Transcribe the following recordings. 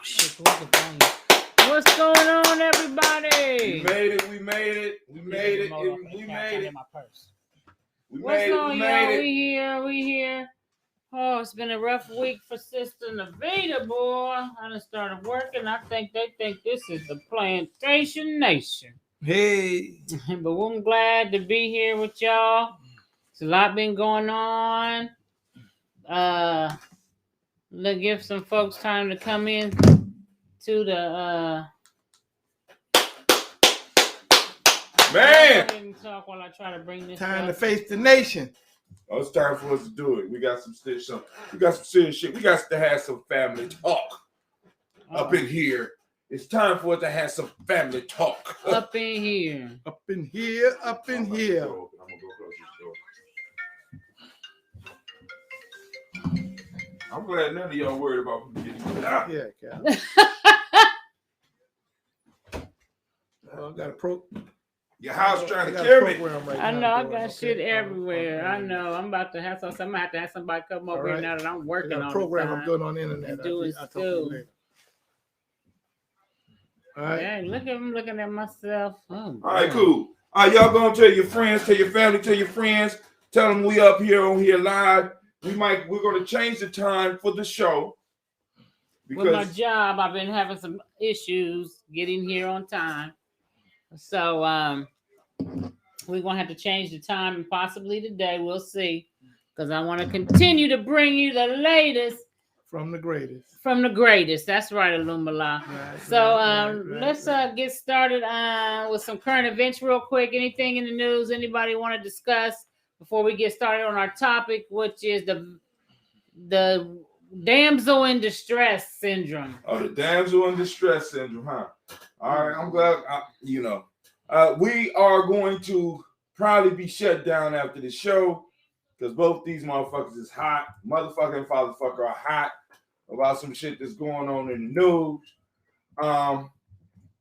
Shit, who's the phone? What's going on, everybody? We made it. What's going on? We here. Oh, it's been a rough week for Sister Navitta, boy. I done started working. I think they think this is the Plantation Nation. Hey. But I'm glad to be here with y'all. It's a lot been going on. Let's give some folks time to come in to the Man, talk while I try to bring this time up. to face the nation. Oh, it's time for us to do it. We got some serious shit. We got to have some family talk up in here. It's time for us to have some family talk. Up in here. Up in here. I'm gonna go close this door. I'm glad none of y'all worried about me getting out. Yeah, Cal. Well, I got a Your house trying to got a kill me. program right I now know I going, got okay? shit everywhere. I know. I'm about to have some. I'm gonna have to have somebody come over here now that I'm I working got on a program the I'm doing on the internet. Do it I'll talk to you still. later. All right. Hey, look at I'm looking at myself. Oh, All right, cool. All right, y'all gonna tell your friends, tell your family, tell your friends, tell them we up here on here live. We're gonna change the time for the show. With my job, I've been having some issues getting here on time. So we're gonna have to change the time and possibly today. We'll see. Because I want to continue to bring you the latest. From the greatest. From the greatest. That's right, Illumala. Right, So let's get started with some current events real quick. Anything in the news anybody want to discuss before we get started on our topic, which is the damsel in distress syndrome. Oh, the damsel in distress syndrome, huh? All right, I'm glad, we are going to probably be shut down after the show because both these motherfuckers is hot. Motherfucker and fatherfucker are hot about some shit that's going on in the news.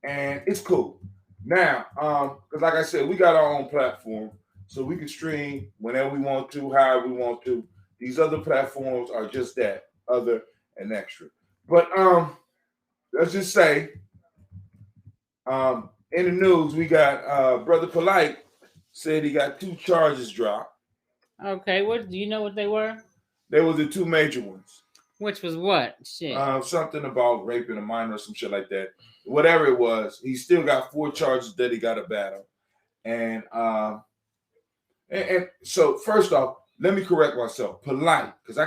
And it's cool. Now, because like I said, we got our own platform, so we can stream whenever we want to, however we want to. These other platforms are just that, other and extra. But let's just say, in the news, we got Brother Polite said he got 2 charges dropped. Okay, what do you know what they were? They were the 2 major ones. Which was what? Shit. Something about raping a minor or some shit like that. Whatever it was, he still got 4 charges that he got to battle. And so first off, let me correct myself. Polite, because I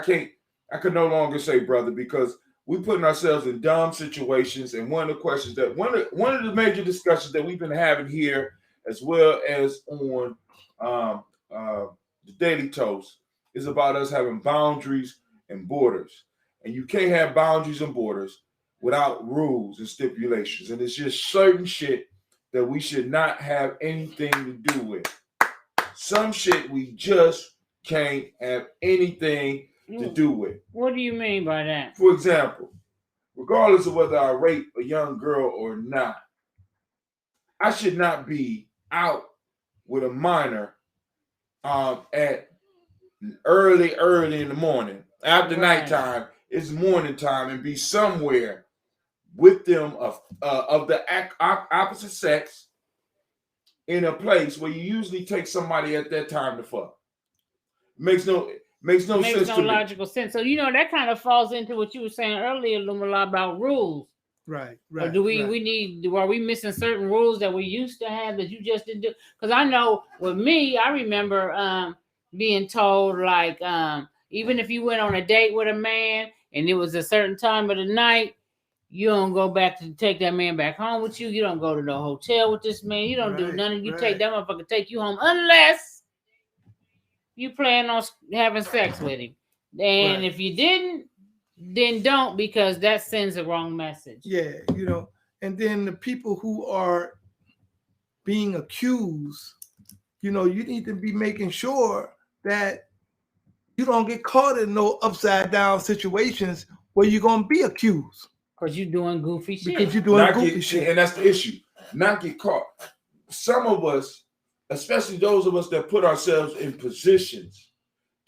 could no longer say brother because we putting ourselves in dumb situations. And one of the questions that one of the major discussions that we've been having here, as well as on the Daily Toast, is about us having boundaries and borders. And you can't have boundaries and borders without rules and stipulations. And it's just certain shit that we should not have anything to do with. Some shit we just can't have anything to do with. What do you mean by that? For example, regardless of whether I rape a young girl or not, I should not be out with a minor at early in the morning. After nighttime, it's morning time, and be somewhere with them of the opposite sex in a place where you usually take somebody at that time to fuck. Makes no sense to me. Logical sense. So that kind of falls into what you were saying earlier, Lumala, about rules. Right. Or do are we missing certain rules that we used to have that you just didn't do? Because I know with me, I remember being told like even if you went on a date with a man and it was a certain time of the night, you don't go back to take that man back home with you. You don't go to the hotel with this man. You don't do none of you take that motherfucker take you home unless you plan on having sex with him. And if you didn't, then don't, because that sends the wrong message. Yeah, and then the people who are being accused, you need to be making sure that you don't get caught in no upside down situations where you're going to be accused. Because you're doing goofy shit. Because you're doing goofy shit. And that's the issue. Not get caught. Some of us, especially those of us that put ourselves in positions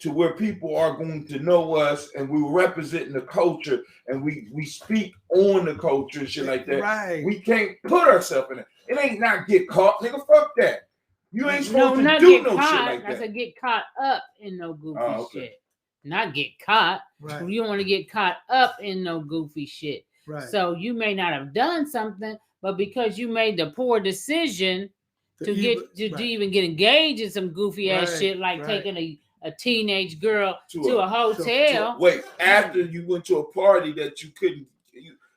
to where people are going to know us and we representing the culture and we speak on the culture and shit like that. Right. We can't put ourselves in it. It ain't not get caught, nigga. Fuck that. You ain't supposed to not do get no caught. shit like that. I said get caught up in no goofy Oh, okay. shit. Not get caught. Right. You don't want to get caught up in no goofy shit. Right. So you may not have done something, but because you made the poor decision to even get engaged in some goofy ass shit like taking a teenage girl to a hotel. Wait, after you went to a party that you couldn't,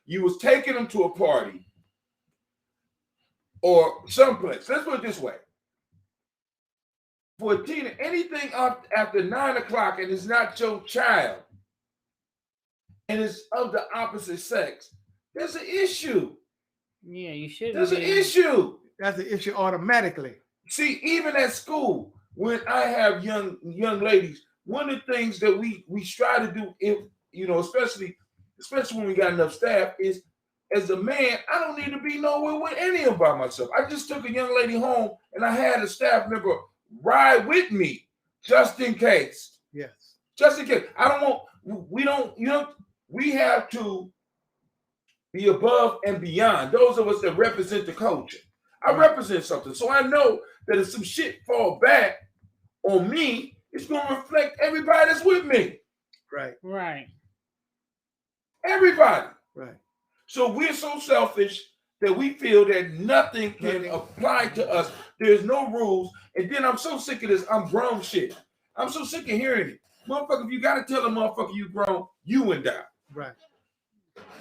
you was taking them to a party or someplace. Let's put it this way. For a teen, anything up after 9 o'clock and it's not your child and it's of the opposite sex, there's an issue. Yeah, you should. There's an issue. That's an issue automatically. See, even at school, when I have young ladies, one of the things that we try to do, if you know, especially when we got enough staff, is as a man, I don't need to be nowhere with any of them by myself. I just took a young lady home and I had a staff member ride with me just in case. Yes. Just in case. We have to be above and beyond. Those of us that represent the culture. I represent something. So I know that if some shit fall back on me, it's going to reflect everybody that's with me. Right. Right. Everybody. Right. So we're so selfish that we feel that nothing can apply to us. There's no rules. And then I'm so sick of this I'm grown shit. I'm so sick of hearing it. Motherfucker, if you got to tell a motherfucker you grown, you went down. Right.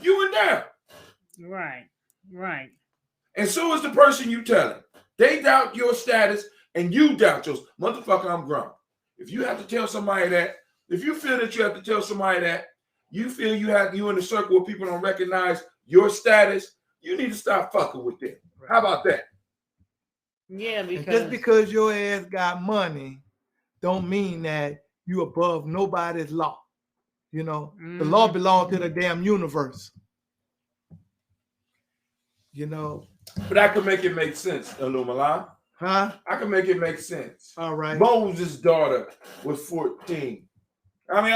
You went down. Right. Right. And so is the person you telling. They doubt your status and you doubt yours. Motherfucker, I'm grown. If you have to tell somebody that, if you feel that you have to tell somebody that, you feel you in a circle where people don't recognize your status, you need to stop fucking with them. Right. How about that? Yeah, because just because your ass got money don't mean that you above nobody's law. You know, the law belongs to the damn universe. You know. But I can make it make sense, Illuminati. Huh? I can make it make sense. All right. Moses' daughter was 14. I mean,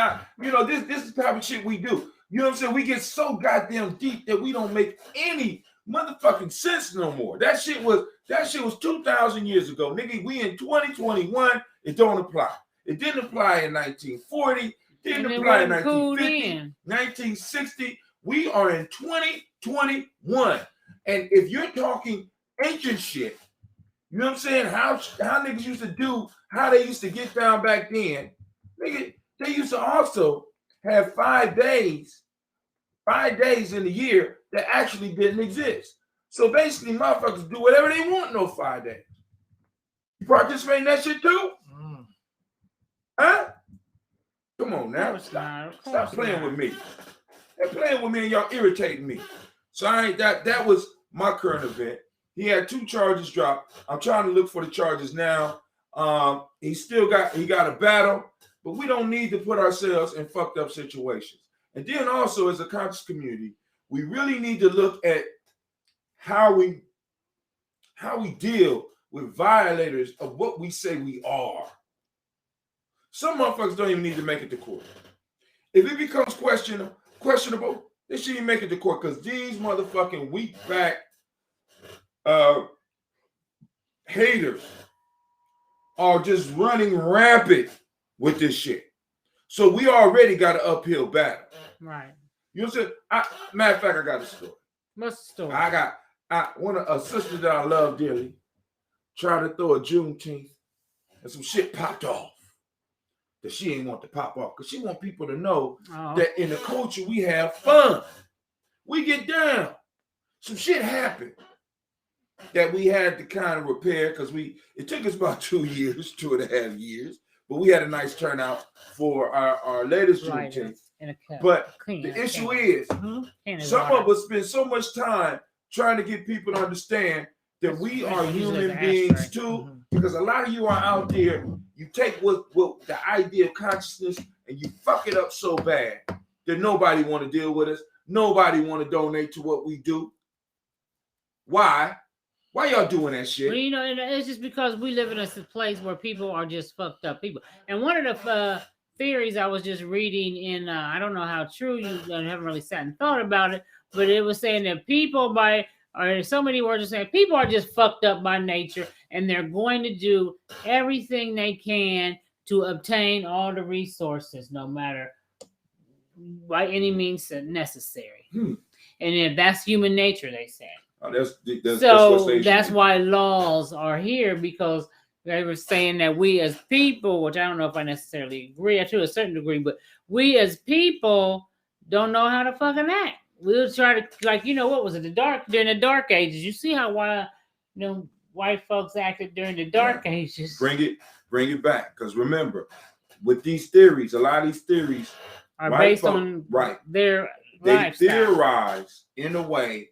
this is the type of shit we do. You know what I'm saying? We get so goddamn deep that we don't make any motherfucking sense no more. That shit was 2,000 years ago. Nigga, we in 2021, it don't apply. It didn't apply in 1940, didn't apply in 1950, 1960. We are in 2021. And if you're talking ancient shit, you know what I'm saying? How niggas used to do, how they used to get down back then. Nigga, they used to also have 5 days in the year that actually didn't exist. So basically, motherfuckers do whatever they want in those 5 days. You participate in that shit too? Huh? Come on now. Stop playing with me. They're playing with me and y'all irritating me. So that was my current event. He had 2 charges dropped. I'm trying to look for the charges now. He got a battle, but we don't need to put ourselves in fucked up situations. And then also as a conscious community, we really need to look at how we deal with violators of what we say we are. Some motherfuckers don't even need to make it to court. If it becomes questionable, they shouldn't even make it to court because these motherfucking weak back haters are just running rampant with this shit. So we already got an uphill battle. Right. You know what I'm saying? Matter of fact, I got a story. What's the story? I got a sister that I love dearly tried to throw a Juneteenth and some shit popped off that she ain't want to pop off because she want people to know that in the culture we have fun. We get down. Some shit happened that we had to kind of repair because it took us about 2.5 years, but we had a nice turnout for our latest Juneteenth. But the issue is, some of us spend so much time trying to get people to understand that we are human beings too, because a lot of you are out there, you take what the idea of consciousness and you fuck it up so bad that nobody want to deal with us. Nobody want to donate to what we do. Why? Why y'all doing that shit? Well, it's just because we live in a place where people are just fucked up people. And one of the theories I was just reading in, I don't know how true I haven't really sat and thought about it, but it was saying that people or so many words are saying people are just fucked up by nature and they're going to do everything they can to obtain all the resources, no matter by any means necessary. And if that's human nature, they say. Oh, that's why laws are here, because they were saying that we as people, which I don't know if I necessarily agree to a certain degree, but we as people don't know how to fucking act. We'll try to, like, what was it? During the dark ages. You see how white folks acted during the dark ages. Bring it back. Because remember, with these theories, a lot of these theories are based on their lifestyle. They theorize in a way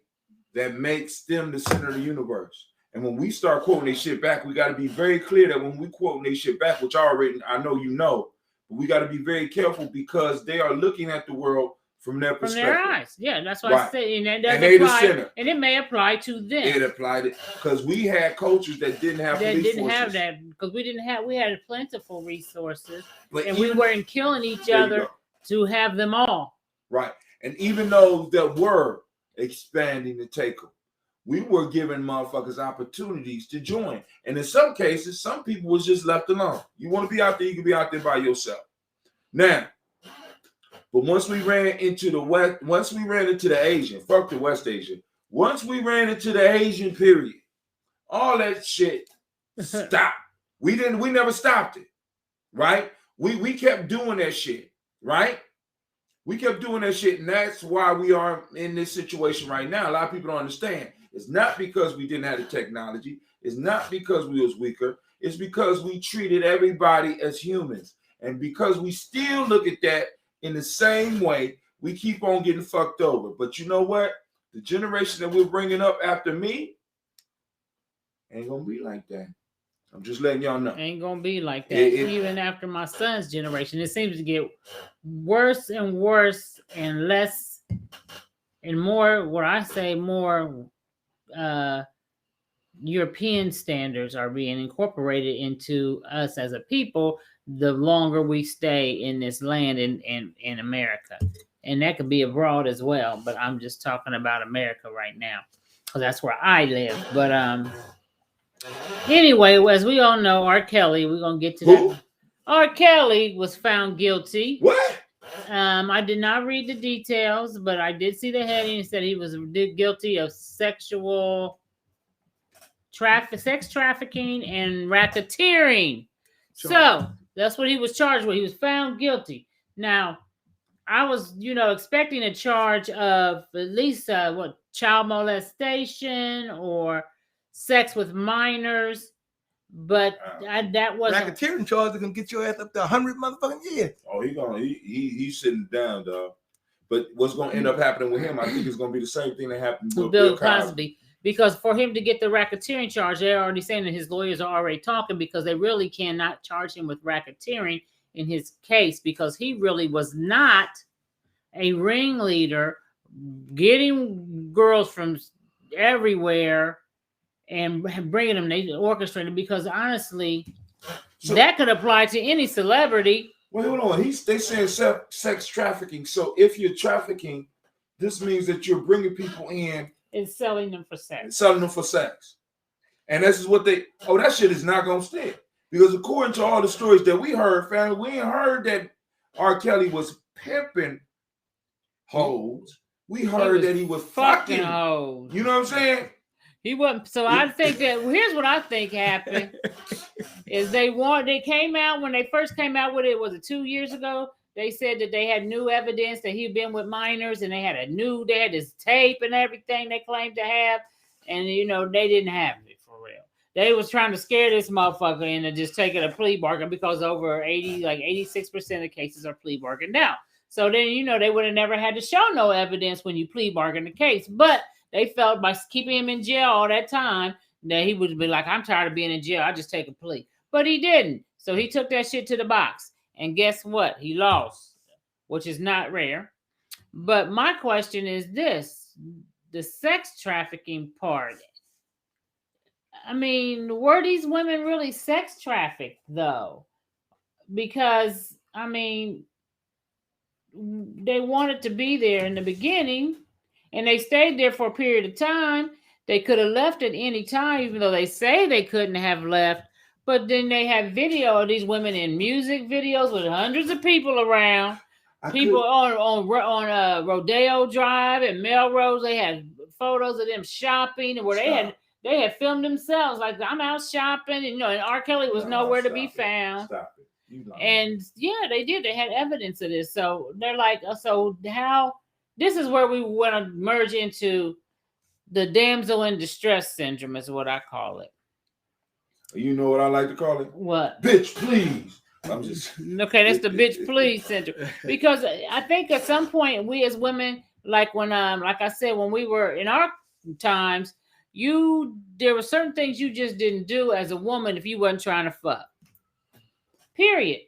that makes them the center of the universe. And when we start quoting their shit back, we got to be very clear that when we quoting their shit back, which I know but we got to be very careful because they are looking at the world from their perspective. From their eyes. Yeah, that's why I say, and that they apply, the center. And it may apply to them. It applied it because we had cultures that didn't have that because we had plentiful resources, and we weren't killing each other to have them all. Right. And even though that were expanding the takeover, we were giving motherfuckers opportunities to join. And in some cases, some people was just left alone. You want to be out there, you can be out there by yourself. Now, but once we ran into the West, once we ran into the Asian, fuck the West Asian. Once we ran into the Asian period, all that shit stopped. We never stopped it. Right? We kept doing that shit. Right? We kept doing that shit, and that's why we are in this situation right now. A lot of people don't understand. It's not because we didn't have the technology. It's not because we was weaker. It's because we treated everybody as humans. And because we still look at that in the same way, we keep on getting fucked over. But you know what? The generation that we're bringing up after me ain't going to be like that. I'm just letting y'all know. Ain't gonna be like that. Even after my son's generation, it seems to get worse and worse and less and more. What I say, more European standards are being incorporated into us as a people. The longer we stay in this land in America, and that could be abroad as well. But I'm just talking about America right now because that's where I live. But anyway, as we all know, R. Kelly, we're going to get to that. R. Kelly was found guilty. What? I did not read the details, but I did see the heading. It said he was guilty of sex trafficking and racketeering. So that's what he was charged with. He was found guilty. Now, I was, expecting a charge of at least child molestation or sex with minors, but that wasn't. Racketeering charge is gonna get your ass up to 100 motherfucking years. Oh, he's sitting down, dog. But what's gonna end up happening with him? I think it's gonna be the same thing that happened with Bill Cosby. Because for him to get the racketeering charge, they're already saying that his lawyers are already talking because they really cannot charge him with racketeering in his case because he really was not a ringleader getting girls from everywhere and bringing them, they orchestrated, because honestly, that could apply to any celebrity. Well, hold on. They saying sex trafficking. So if you're trafficking, this means that you're bringing people in and selling them for sex. And this is what that shit is not going to stick. Because according to all the stories that we heard, family, we ain't heard that R. Kelly was pimping hoes. We heard that he was fucking hoes. You know what I'm saying? He wasn't. So I think that here's what I think happened is they came out when they first came out with it. Was it 2 years ago? They said that they had new evidence that he'd been with minors, and they had this tape and everything they claimed to have, and they didn't have it for real. They was trying to scare this motherfucker into just taking a plea bargain because over 86% of cases are plea bargained now. So then they would have never had to show no evidence when you plea bargain the case, but they felt by keeping him in jail all that time that he would be like, I'm tired of being in jail. I just take a plea. But he didn't. So he took that shit to the box. And guess what? He lost, which is not rare. But my question is this. The sex trafficking part. I mean, were these women really sex trafficked, though? Because, I mean, they wanted to be there in the beginning, and they stayed there for a period of time. They could have left at any time, even though they say they couldn't have left. But then they have video of these women in music videos with hundreds of people around. People on Rodeo Drive and Melrose. They had photos of them shopping, where they had filmed themselves like, I'm out shopping, and and R. Kelly was nowhere to be found. Stop it. And yeah, they did. They had evidence of this. So they're like, so how? This is where we want to merge into the damsel in distress syndrome, is what I call it. You know what I like to call it? What? Bitch, please. I'm just okay. That's the bitch please syndrome. Because I think at some point we as women, like when like I said, when we were in our times, there were certain things you just didn't do as a woman if you wasn't trying to fuck. Period.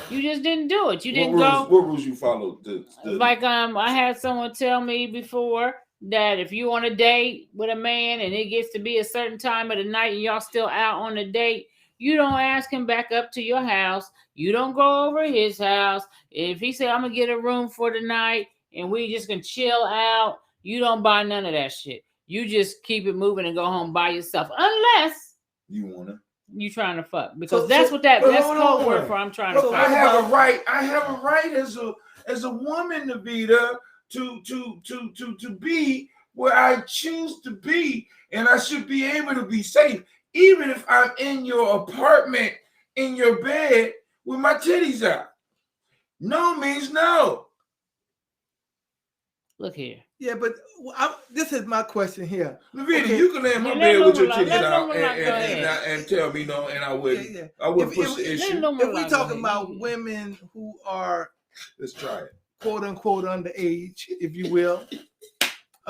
You just didn't do it. You didn't go. What rules you followed? Like I had someone tell me before that if you on a date with a man and it gets to be a certain time of the night and y'all still out on a date, you don't ask him back up to your house. You don't go over his house. If he said, I'm gonna get a room for the night and we just can chill out, you don't buy none of that shit. You just keep it moving and go home by yourself, unless you wanna. You trying to fuck, because that's code word for I'm trying to fuck. I have a right. I have a right as a woman, Navitta, to be where I choose to be, and I should be able to be safe, even if I'm in your apartment, in your bed with my titties out. No means no. Look here. Yeah, but this is my question here. Navitta, you can lay in my bed with your titties out and tell me no, and I wouldn't. Yeah. I wouldn't push the issue. If we talking about women who are, let's try it, quote unquote underage, if you will.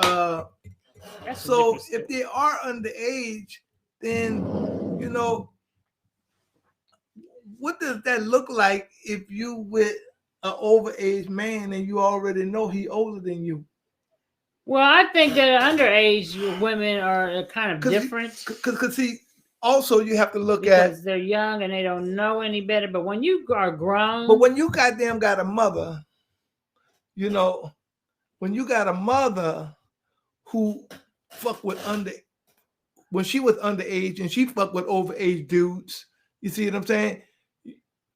So if they are underage, then what does that look like if you with an overage man and you already know he older than you? Well, I think that underage women are kind of different. Because see, also you have to look because they're young and they don't know any better. But when you are grown, but when you goddamn got a mother, when you got a mother who fuck with when she was underage and she fucked with overage dudes, you see what I'm saying?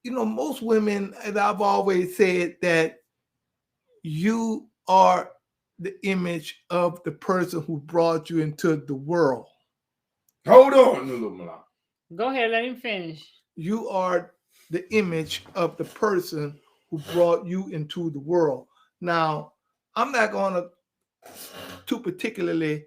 Most women, as I've always said, that you are the image of the person who brought you into the world. Hold on, Lulu Milan. Go ahead, let him finish. You are the image of the person who brought you into the world. Now, I'm not going to too particularly,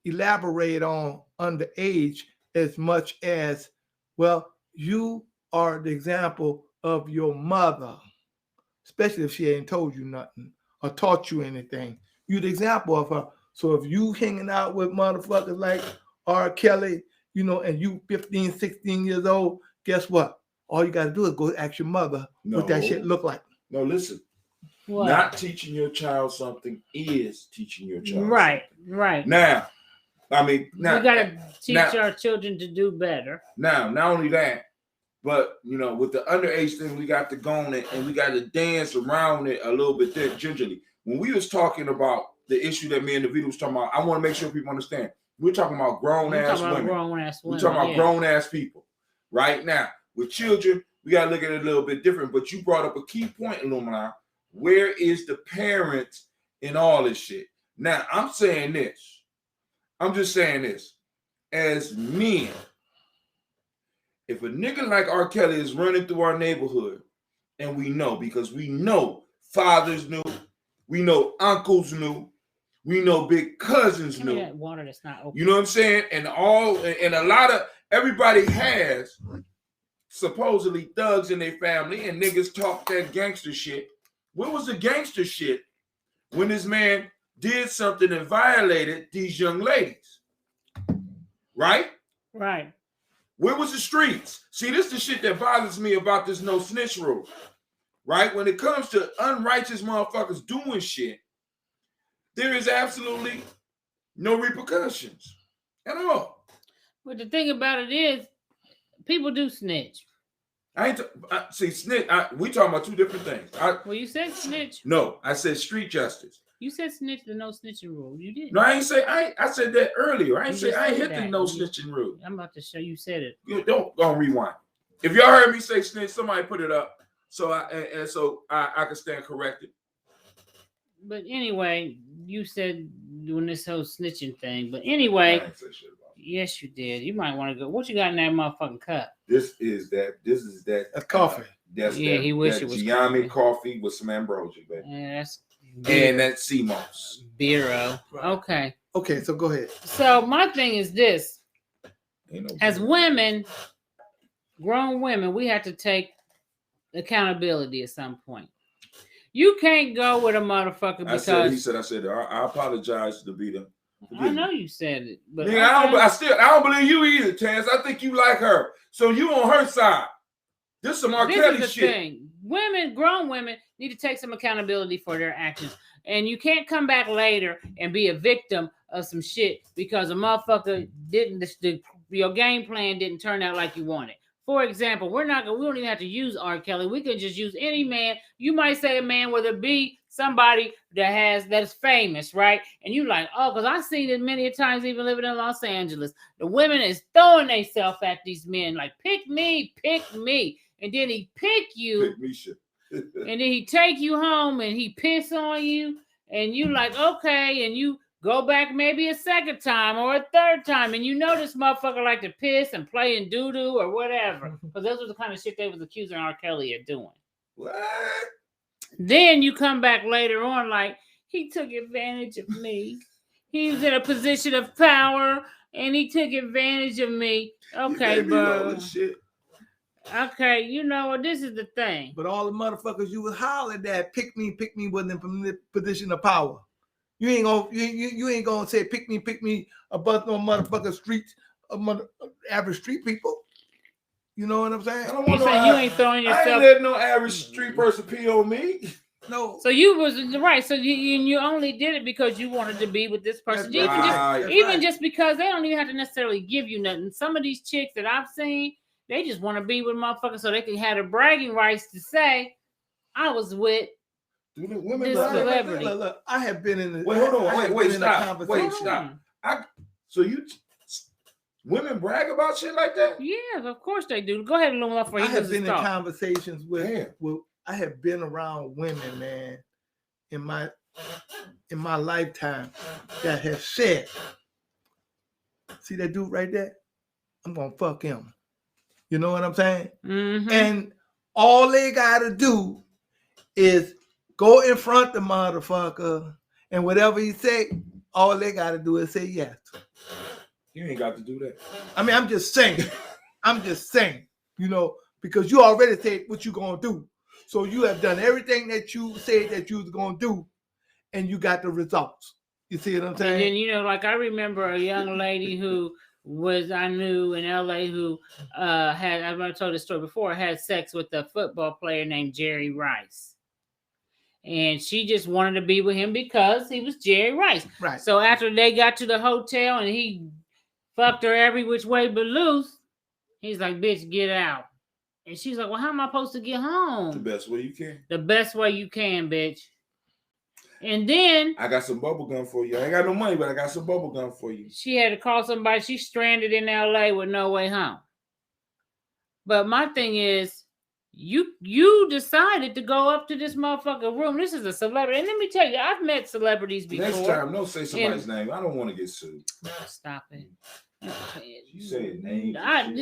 elaborate on underage as much as, well, you are the example of your mother, especially if she ain't told you nothing or taught you anything. You're the example of her. So if you hanging out with motherfuckers like R. Kelly, and you 15, 16 years old, guess what? All you got to do is go ask your mother what that shit look like. No, listen. What? Not teaching your child something is teaching your child right, something. Right. Now, we got to teach our children to do better. Now, not only that, but, with the underage thing, we got to go on it and we got to dance around it a little bit there gingerly. When we was talking about the issue that me and Navitta was talking about, I want to make sure people understand. We're talking about grown-ass women. We're talking about grown-ass people. Right now, with children, we got to look at it a little bit different. But you brought up a key point, Illumina. Where is the parents in all this shit? Now, I'm saying this. I'm just saying this. As men, if a nigga like R. Kelly is running through our neighborhood, and we know, because we know fathers knew, we know uncles knew, we know big cousins knew. That water that's not open. You know what I'm saying? And a lot of everybody has supposedly thugs in their family, and niggas talk that gangster shit. Where was the gangster shit when this man did something and violated these young ladies? Right? Right. Where was the streets? See, this is the shit that bothers me about this no snitch rule. Right? When it comes to unrighteous motherfuckers doing shit, there is absolutely no repercussions at all. But the thing about it is, people do snitch. I ain't see snitch. We talking about two different things. Well, you said snitch. No, I said street justice. You said snitch, the no snitching rule. You did. No, I ain't say. I said that earlier. I ain't say. I ain't hit the no snitching rule. I'm about to show you said it. You don't go rewind. If y'all heard me say snitch, somebody put it up so I can stand corrected. But anyway, you said doing this whole snitching thing. But anyway, I ain't say shit about it. Yes, you did. You might want to go. What you got in that motherfucking cup? This is that. That's coffee. That's yeah, that, he wish that it was Gye-Nyame coffee with some ambrosia, baby. Yeah, that's and that sea moss. Bureau. Okay. Okay, so go ahead. So my thing is this: as women, grown women, we have to take accountability at some point. You can't go with a motherfucker because I said I apologize to be them. I know you said it, but nigga, I don't believe you either, Chance. I think you like her, so you on her side. This some R. Kelly shit. Thing. Women, grown women, need to take some accountability for their actions, and you can't come back later and be a victim of some shit because a motherfucker didn't. Your game plan didn't turn out like you wanted. For example, we don't even have to use R. Kelly. We could just use any man. You might say a man, whether it be somebody that's famous, right? And you like, oh, because I've seen it many times, even living in Los Angeles. The women is throwing themselves at these men, like, pick me. And then he pick you. Pick me shit. And then he take you home and he piss on you. And you like, okay. And you go back maybe a second time or a third time, and you know this motherfucker like to piss and play in doo-doo or whatever. Because those were the kind of shit they was accusing R. Kelly of doing. What? Then you come back later on like, he took advantage of me. He was in a position of power, and he took advantage of me. Okay, bro. Okay, you know what? This is the thing. But all the motherfuckers you was hollering at, pick me, wasn't in the position of power. You ain't gonna say pick me about no motherfucking streets, average street people. You know what I'm saying? You ain't throwing yourself. I ain't letting no average street person pee on me. No. So you was right. So you only did it because you wanted to be with this person. Just because they don't even have to necessarily give you nothing. Some of these chicks that I've seen, they just want to be with motherfuckers so they can have the bragging rights to say, I was with. Women celebrity. Look, I have been in the. Wait, hold on. Wait, stop. Women brag about shit like that? Yeah, of course they do. Go ahead and look up for you. I have been in conversations with. I have been around women, man, in my lifetime that have said, "See that dude right there? I'm gonna fuck him." You know what I'm saying? Mm-hmm. And all they gotta do is go in front the motherfucker, and whatever he say, all they gotta do is say yes. You ain't got to do that. I mean, I'm just saying, you know, because you already said what you gonna do. So you have done everything that you said that you was gonna do, and you got the results. You see what I'm saying? And then, you know, like I remember a young lady who I knew in LA who I've told this story before, had sex with a football player named Jerry Rice. And she just wanted to be with him because he was Jerry Rice. Right. So after they got to the hotel and he fucked her every which way but loose, he's like, bitch, get out. And she's like, well, how am I supposed to get home? The best way you can. The best way you can, bitch. And then I got some bubble gum for you. I ain't got no money, but I got some bubble gum for you. She had to call somebody. She's stranded in LA with no way home. But my thing is, you decided to go up to this motherfucker room. This is a celebrity. And let me tell you, I've met celebrities before. Next time, don't say somebody's name. I don't want to get sued. Stop it. You say name.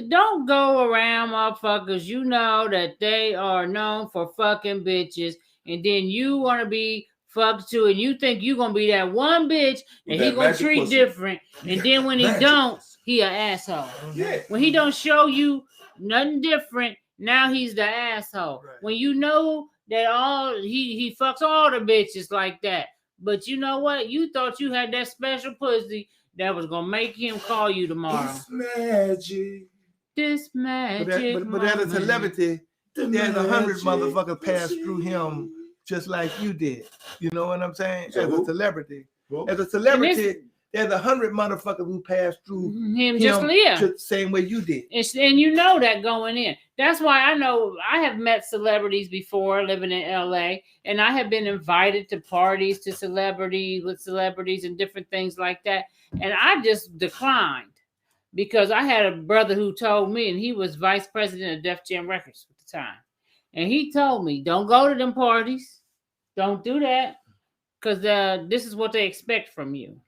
Don't go around motherfuckers. You know that they are known for fucking bitches. And then you want to be fucked too. And you think you going to be that one bitch that he going to treat different. And then when he don't, he an asshole. Yeah. When he don't show you nothing different, now he's the asshole. Right. When you know that he fucks all the bitches like that. But you know what? You thought you had that special pussy that was gonna make him call you tomorrow. This magic. But as a celebrity, there's 100 motherfuckers passed through him just like you did. You know what I'm saying? So as a celebrity. there's 100 motherfuckers who passed through him just the same way you did. And you know that going in. That's why I know I have met celebrities before living in LA, and I have been invited to parties with celebrities and different things like that. And I just declined because I had a brother who told me, and he was vice president of Def Jam Records at the time. And he told me, don't go to them parties. Don't do that. Because this is what they expect from you.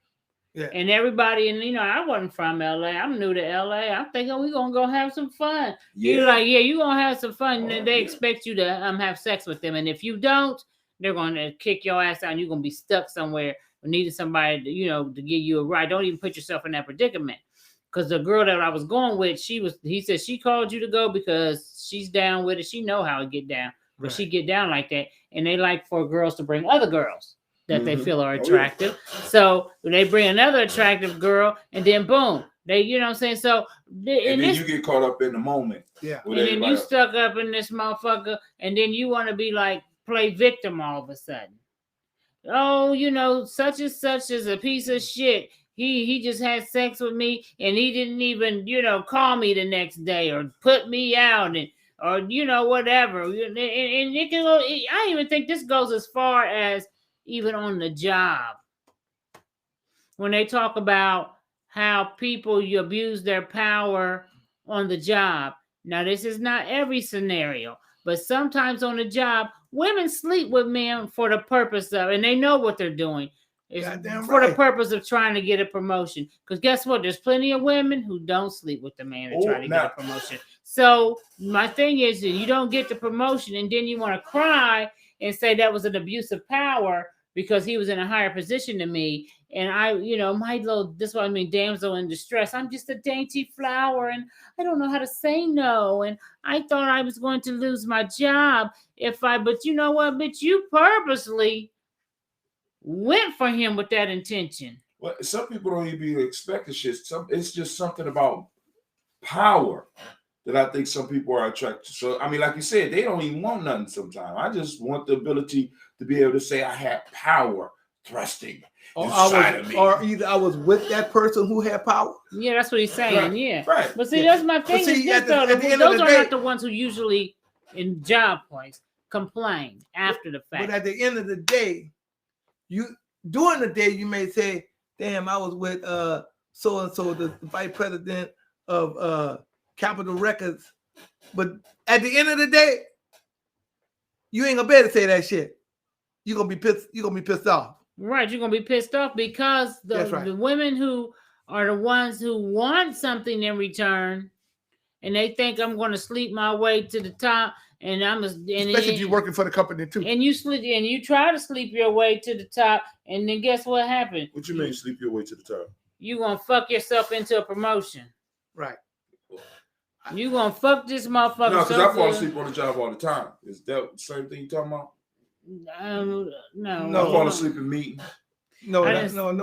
Yeah. And everybody, and I wasn't from LA. I'm new to LA. I'm thinking we're gonna go have some fun. Yeah. You're like, yeah, you're gonna have some fun. And they expect you to have sex with them. And if you don't, they're gonna kick your ass out and you're gonna be stuck somewhere or needing somebody to give you a ride. Don't even put yourself in that predicament. Because the girl that I was going with, he said she called you to go because she's down with it. She know how to get down. But she get down like that. And they like for girls to bring other girls that they feel are attractive. So they bring another attractive girl, and then boom, they, you know what I'm saying? So and then you get caught up in the moment. Yeah. And then you stuck up in this motherfucker, and then you want to be like play victim all of a sudden. Oh, such and such is a piece of shit. He just had sex with me, and he didn't even call me the next day or put me out or whatever. And it can go. I even think this goes as far as even on the job. When they talk about how people you abuse their power on the job. Now, this is not every scenario, but sometimes on the job, women sleep with men for the purpose of, and they know what they're doing. It's for the purpose of trying to get a promotion. Because guess what? There's plenty of women who don't sleep with the man and try to get a promotion. So my thing is that you don't get the promotion and then you want to cry and say that was an abuse of power because he was in a higher position than me. And I, my little, this is what I mean, damsel in distress. I'm just a dainty flower and I don't know how to say no. And I thought I was going to lose my job but you know what, bitch, you purposely went for him with that intention. Well, some people don't even expect the shit. It's just something about power that I think some people are attracted to. So, I mean, like you said, they don't even want nothing sometimes. I just want the ability to be able to say I have power thrusting inside of me. Or either I was with that person who had power. Yeah, that's what he's saying. Right. Yeah. Right. But see, that's my thing. Those are not the ones who usually, in job points, complain after the fact. But at the end of the day, during the day, you may say, damn, I was with so-and-so, the vice president of Capitol Records. But at the end of the day, you ain't gonna be able to say that shit. You're gonna be pissed off. Right, you're gonna be pissed off because the women who are the ones who want something in return, and they think I'm gonna sleep my way to the top. Especially if you're working for the company too. And you try to sleep your way to the top, and then guess what happened? What you mean sleep your way to the top? You gonna fuck yourself into a promotion. Right. You gonna fuck this motherfucker. No, because I fall asleep on the job all the time. Is that the same thing you talking about? No. I fall asleep in meetings. No, that's not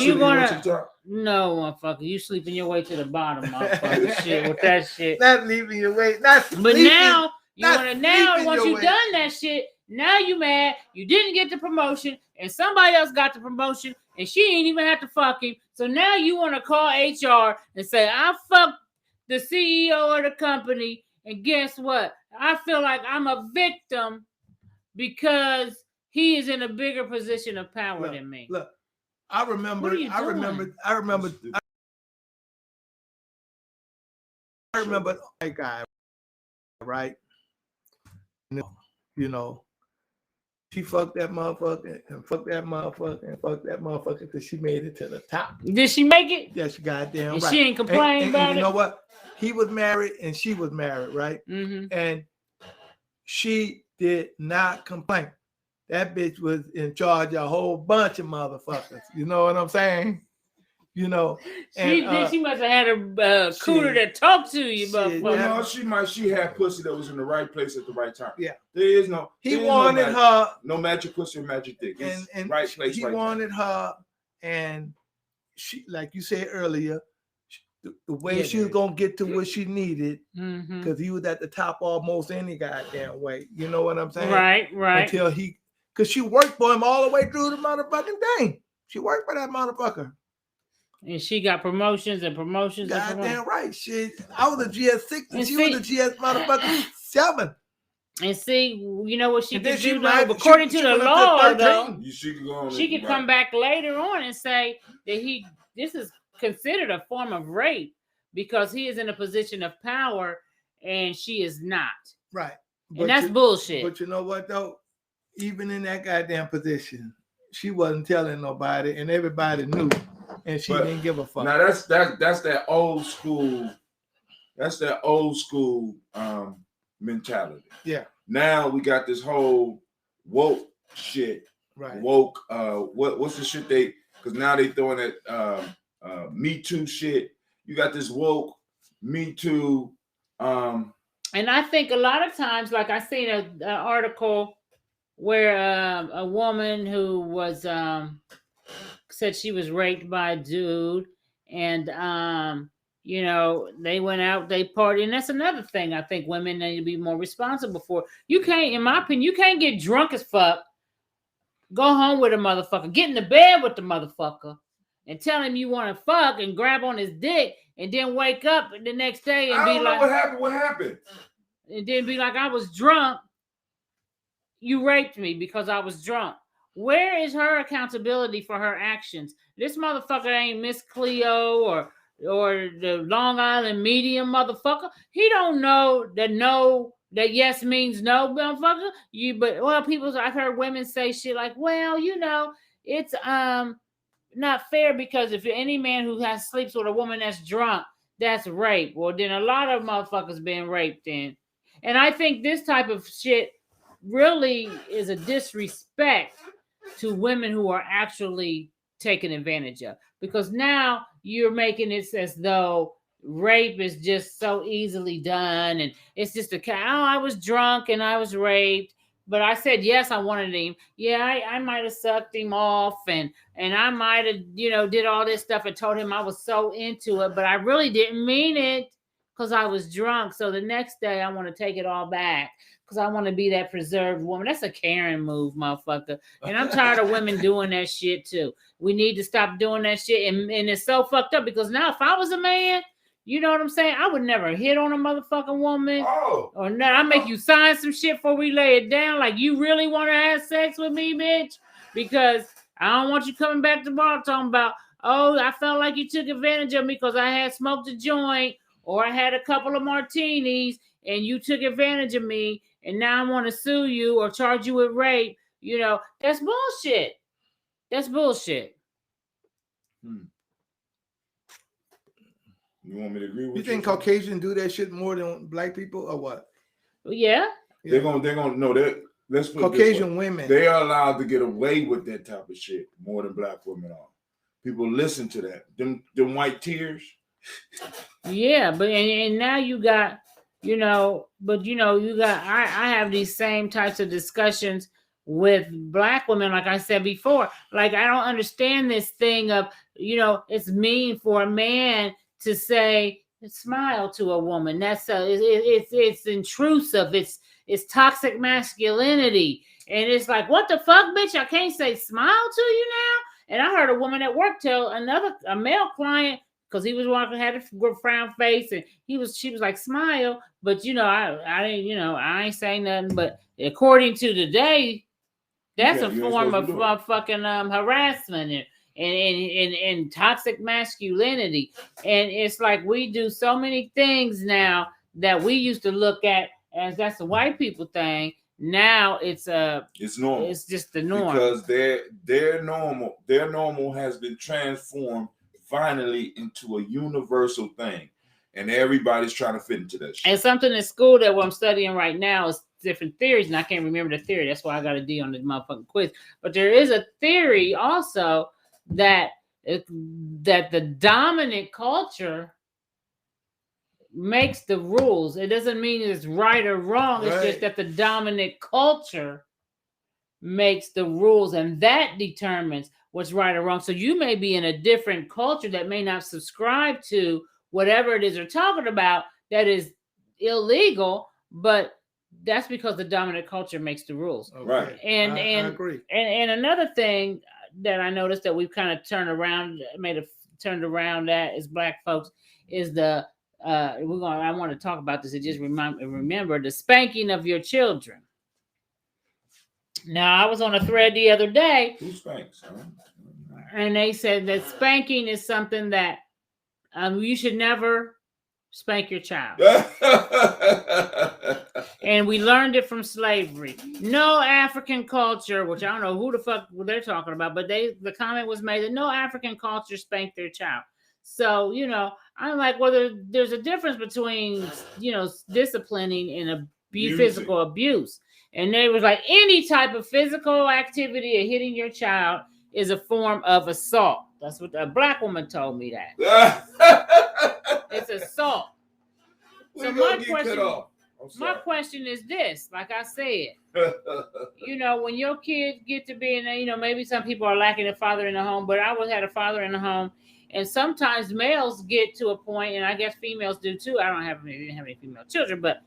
sleeping your way to the top. No, motherfucker, you sleeping your way to the bottom, motherfucker. Shit with that shit. Not leaving your way. But now once you done that shit, now you mad. You didn't get the promotion, and somebody else got the promotion, and she ain't even have to fuck him. So now you want to call HR and say, I fucked the CEO of the company, and guess what? I feel like I'm a victim because he is in a bigger position of power than me. Look, I remember that guy, right? She fucked that motherfucker and fucked that motherfucker and fucked that motherfucker because she made it to the top. Did she make it? Yeah, she goddamn and right. She ain't complaining about it. You know what? He was married and she was married, right? Mm-hmm. And she did not complain. That bitch was in charge of a whole bunch of motherfuckers. You know what I'm saying? She must have had a cooter that talked to you, motherfucker. No, she had pussy that was in the right place at the right time. Yeah. There is no. He wanted her. No magic pussy or magic dick. And right place. He wanted her, and she, like you said earlier, the way she was gonna get to what she needed, because he was at the top almost any goddamn way. You know what I'm saying? Right. Because she worked for him all the way through the motherfucking thing. She worked for that motherfucker. And she got promotions and promotions. Goddamn right. Shit. I was a GS6 and she see, was a GS motherfucker 7. And see, you know what she And could then she do might- though? According she to the went up law, to though, 13. She could go on. she could come back later on and say that this is considered a form of rape because he is in a position of power and she is not. Right. And that's bullshit. But you know what though? Even in that goddamn position, she wasn't telling nobody, and everybody knew, and she didn't give a fuck. Now that's that old school. That's that old school mentality. Yeah. Now we got this whole woke shit. Right. Woke. What's the shit they? Because now they throwing that Me Too shit. You got this woke Me Too. And I think a lot of times, like I seen an article where a woman who was said she was raped by a dude, and you know, they went out, they partied, and that's another thing I think women need to be more responsible for. You can't, in my opinion, you can't get drunk as fuck, go home with a motherfucker, get in the bed with the motherfucker, and tell him you want to fuck and grab on his dick, and then wake up the next day and be like, what happened? And then be like, I was drunk. You raped me because I was drunk. Where is her accountability for her actions? This motherfucker ain't Miss Cleo or the Long Island medium motherfucker. He don't know that yes means no, motherfucker. I've heard women say shit like, well, you know, it's not fair because if any man who sleeps with a woman that's drunk, that's rape. Well, then a lot of motherfuckers been raped then. And I think this type of shit really is a disrespect to women who are actually taken advantage of. Because now you're making it as though rape is just so easily done. And it's just I was drunk and I was raped. But I said, yes, I wanted him. Yeah, I might have sucked him off and I might have, you know, did all this stuff and told him I was so into it. But I really didn't mean it because I was drunk. So the next day I want to take it all back because I want to be that preserved woman. That's a Karen move, motherfucker. And I'm tired of women doing that shit too. We need to stop doing that shit. And it's so fucked up because now if I was a man, you know what I'm saying? I would never hit on a motherfucking woman. Or not. I make you sign some shit before we lay it down. Like, you really want to have sex with me, bitch? Because I don't want you coming back tomorrow talking about, oh, I felt like you took advantage of me because I had smoked a joint or I had a couple of martinis and you took advantage of me and now I want to sue you or charge you with rape. You know, that's bullshit. That's bullshit. You want me to agree with you? You think Caucasians do that shit more than black people or what? Yeah. They're gonna know that. Let's put Caucasian women. They are allowed to get away with that type of shit more than black women are. People listen to that. Them white tears. Yeah, but and now you got, you know, but you know, you got I have these same types of discussions with black women, like I said before. Like, I don't understand this thing of, you know, it's mean for a man to say smile to a woman. That's it's intrusive. It's toxic masculinity. And it's like, what the fuck, bitch? I can't say smile to you now. And I heard a woman at work tell a male client, because he was walking, had a frown face, and she was like, smile. But you know, I didn't, you know, I ain't saying nothing. But according to today, that's a form of fucking harassment and toxic masculinity. And it's like, we do so many things now that we used to look at as that's a white people thing. Now it's normal. It's just the norm because their normal has been transformed finally into a universal thing, and everybody's trying to fit into that shit. And something in school that what I'm studying right now is different theories, and I can't remember the theory. That's why I got a D on the motherfucking quiz. But there is a theory also that the dominant culture makes the rules. It doesn't mean it's right or wrong. It's just that the dominant culture makes the rules, and that determines what's right or wrong. So you may be in a different culture that may not subscribe to whatever it is they're talking about that is illegal, but that's because the dominant culture makes the rules. Right. And I agree. And another thing that I noticed that we've kind of turned around that as Black folks is the I want to talk about this and just remember the spanking of your children. Now, I was on a thread the other day. Who spanks? And they said that spanking is something that you should never spank your child. And we learned it from slavery. No African culture, which I don't know who the fuck they're talking about, but the comment was made that no African culture spanked their child. So, I'm like, well, there's a difference between, disciplining and physical abuse. And they was like, any type of physical activity of hitting your child is a form of assault. That's what a Black woman told me that. It's assault. So my question is this, like I said, when your kids get to be in, maybe some people are lacking a father in the home, but I always had a father in the home. And sometimes males get to a point, and I guess females do too. I didn't have any female children, but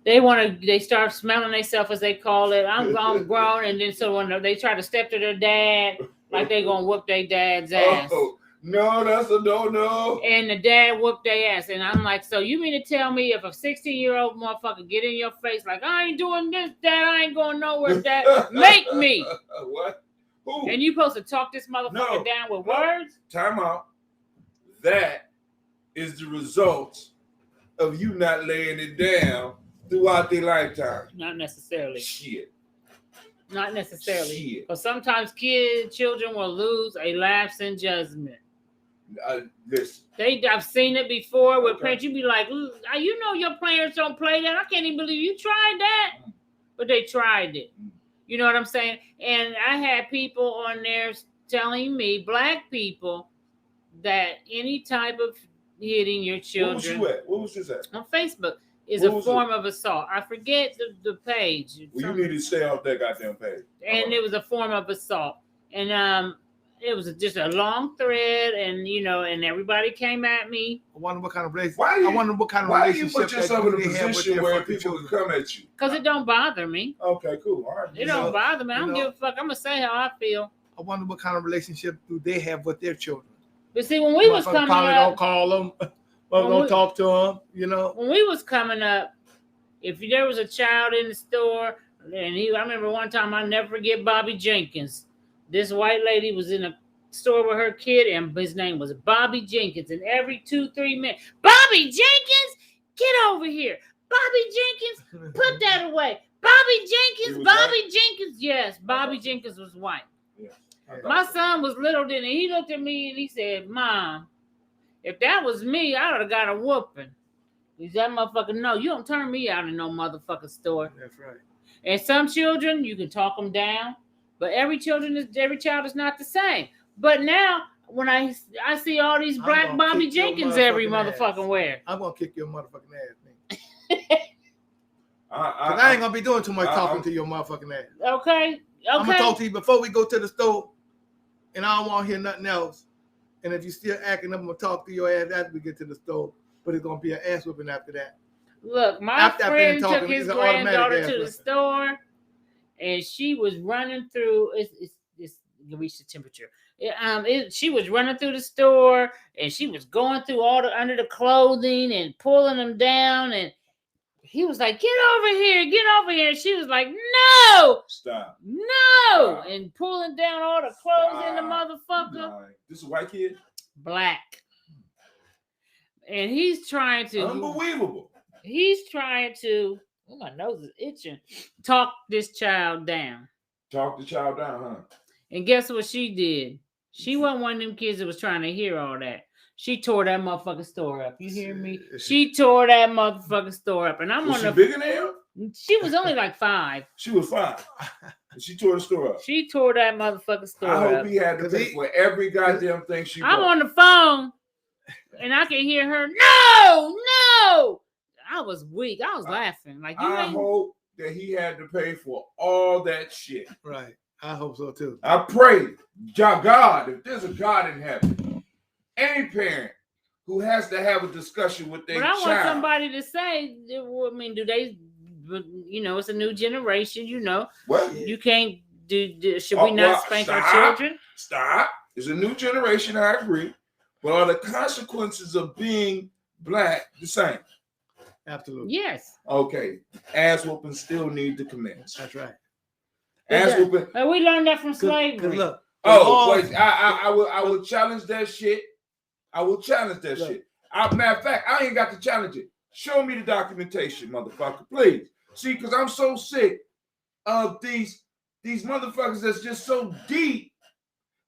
they start smelling themselves, as they call it. I'm grown, and then so when they try to step to their dad, like they gonna whoop their dad's ass. Oh, no, that's a no. And the dad whooped their ass, and I'm like, so you mean to tell me if a 16-year-old motherfucker get in your face like, I ain't doing this, Dad, I ain't going nowhere, Dad, make me. What? Who? And you supposed to talk this motherfucker down with words? Time out. That is the result of you not laying it down throughout their lifetime. Not necessarily. Shit. Not necessarily. Because sometimes children will lose a lapse in judgment. Listen. I've seen it before with parents. You be like, your parents don't play that. I can't even believe you tried that. But they tried it. You know what I'm saying? And I had people on there telling me, Black people, that any type of hitting your children. Where was you at? What was this at? On Facebook is a form of assault. I forget the page. Well, you need to stay off that goddamn page. And it was a form of assault. And it was just a long thread, and and everybody came at me. I wonder what kind of relationship. Why do you put yourself in a position where people can come at you? Because it don't bother me. Okay, cool. All right. It don't bother me. I don't give a fuck. I'm gonna say how I feel. I wonder what kind of relationship do they have with their children. But see, when we was coming probably up, don't call them. Don't talk to them. When we was coming up, if there was a child in the store, and I remember one time, I'll never forget Bobby Jenkins. This white lady was in a store with her kid, and his name was Bobby Jenkins. And every 2-3 minutes, Bobby Jenkins, get over here. Bobby Jenkins, put that away. Bobby Jenkins. Yes, Bobby Jenkins was white. Yeah. My son was little then, and he looked at me and he said, Mom, if that was me, I would have got a whooping. He said, that motherfucker, no, you don't turn me out in no motherfucking store. That's right. And some children, you can talk them down, but every child is not the same. But now, when I see all these Black Bobby Jenkins every motherfucking where. I'm going to kick your motherfucking ass, man. I ain't going to be doing too much talking to your motherfucking ass. Okay. I'm going to talk to you before we go to the store, and I don't want to hear nothing else. And if you still acting up, I'm going to talk to your ass after we get to the store. But it's going to be an ass whooping after that. Look, my friend took his granddaughter to the store, and she was running through. It's reached the temperature. She was running through the store, and she was going through all under the clothing and pulling them down. And he was like, "Get over here, get over here!" And she was like, "No, stop, no!" Stop. And pulling down all the clothes in the motherfucker. No. This is a white kid, Black, and he's trying to unbelievable. He's trying to. Oh, my nose is itching. Talk this child down. Talk the child down, huh? And guess what she did? She wasn't one of them kids that was trying to hear all that. She tore that motherfucking store up. You hear me? She tore that motherfucking store up. And I'm was she bigger than him? She was only like 5. She was 5. She tore the store up. She tore that motherfucking store up. I hope he had to pay for every goddamn thing she bought. I'm on the phone, and I can hear her, no! I was weak. I was laughing. Like I hope that he had to pay for all that shit. Right. I hope so too. I pray, God, if there's a God in heaven, any parent who has to have a discussion with their child. But I want somebody to say, I mean, do they, it's a new generation, What? You can't should we not spank our children? Stop. It's a new generation, I agree. But are the consequences of being black the same? Absolutely. Yes. Okay. Ass whooping still need to commence. That's right. Ass whooping. We learned that from slavery. Look, wait. I will challenge that shit. I will challenge that shit. Matter of fact, I ain't got to challenge it. Show me the documentation, motherfucker, please. See, because I'm so sick of these motherfuckers that's just so deep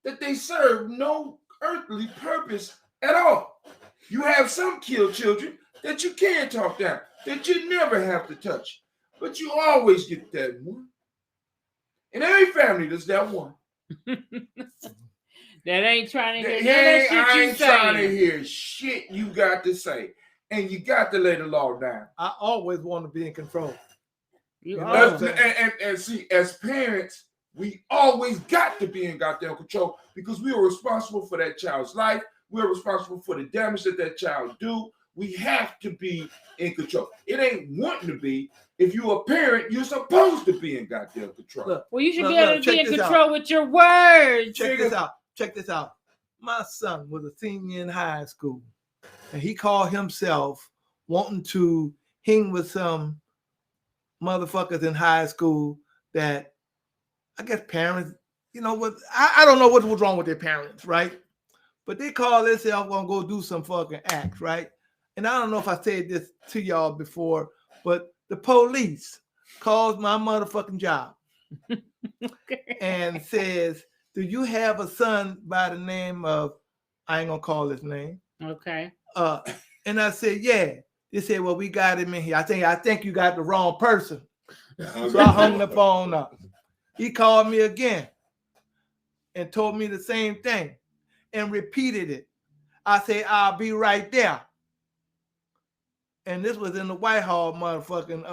that they serve no earthly purpose at all. You have some killed children that you can talk down, that you never have to touch, but you always get that one. In every family, there's that one. That ain't trying to hear I that ain't trying to hear shit you got to say. And you got to lay the law down. I always want to be in control. And see, as parents, we always got to be in goddamn control because we are responsible for that child's life. We're responsible for the damage that child do. We have to be in control. It ain't wanting to be. If you're a parent, you're supposed to be in goddamn control. Look, well, you should be able to be in control with your words. Check this out. My son was a senior in high school, and he called himself wanting to hang with some motherfuckers in high school that I guess parents, you know what? I don't know what was wrong with their parents, right? But they call themselves gonna go do some fucking acts, right? And I don't know if I said this to y'all before, but the police calls my motherfucking job and says, do you have a son by the name of, I ain't gonna call his name. Okay. And I said, yeah. They said, well, we got him in here. I think you got the wrong person. So I hung the phone up. He called me again and told me the same thing and repeated it. I said, I'll be right there. And this was in the Whitehall motherfucking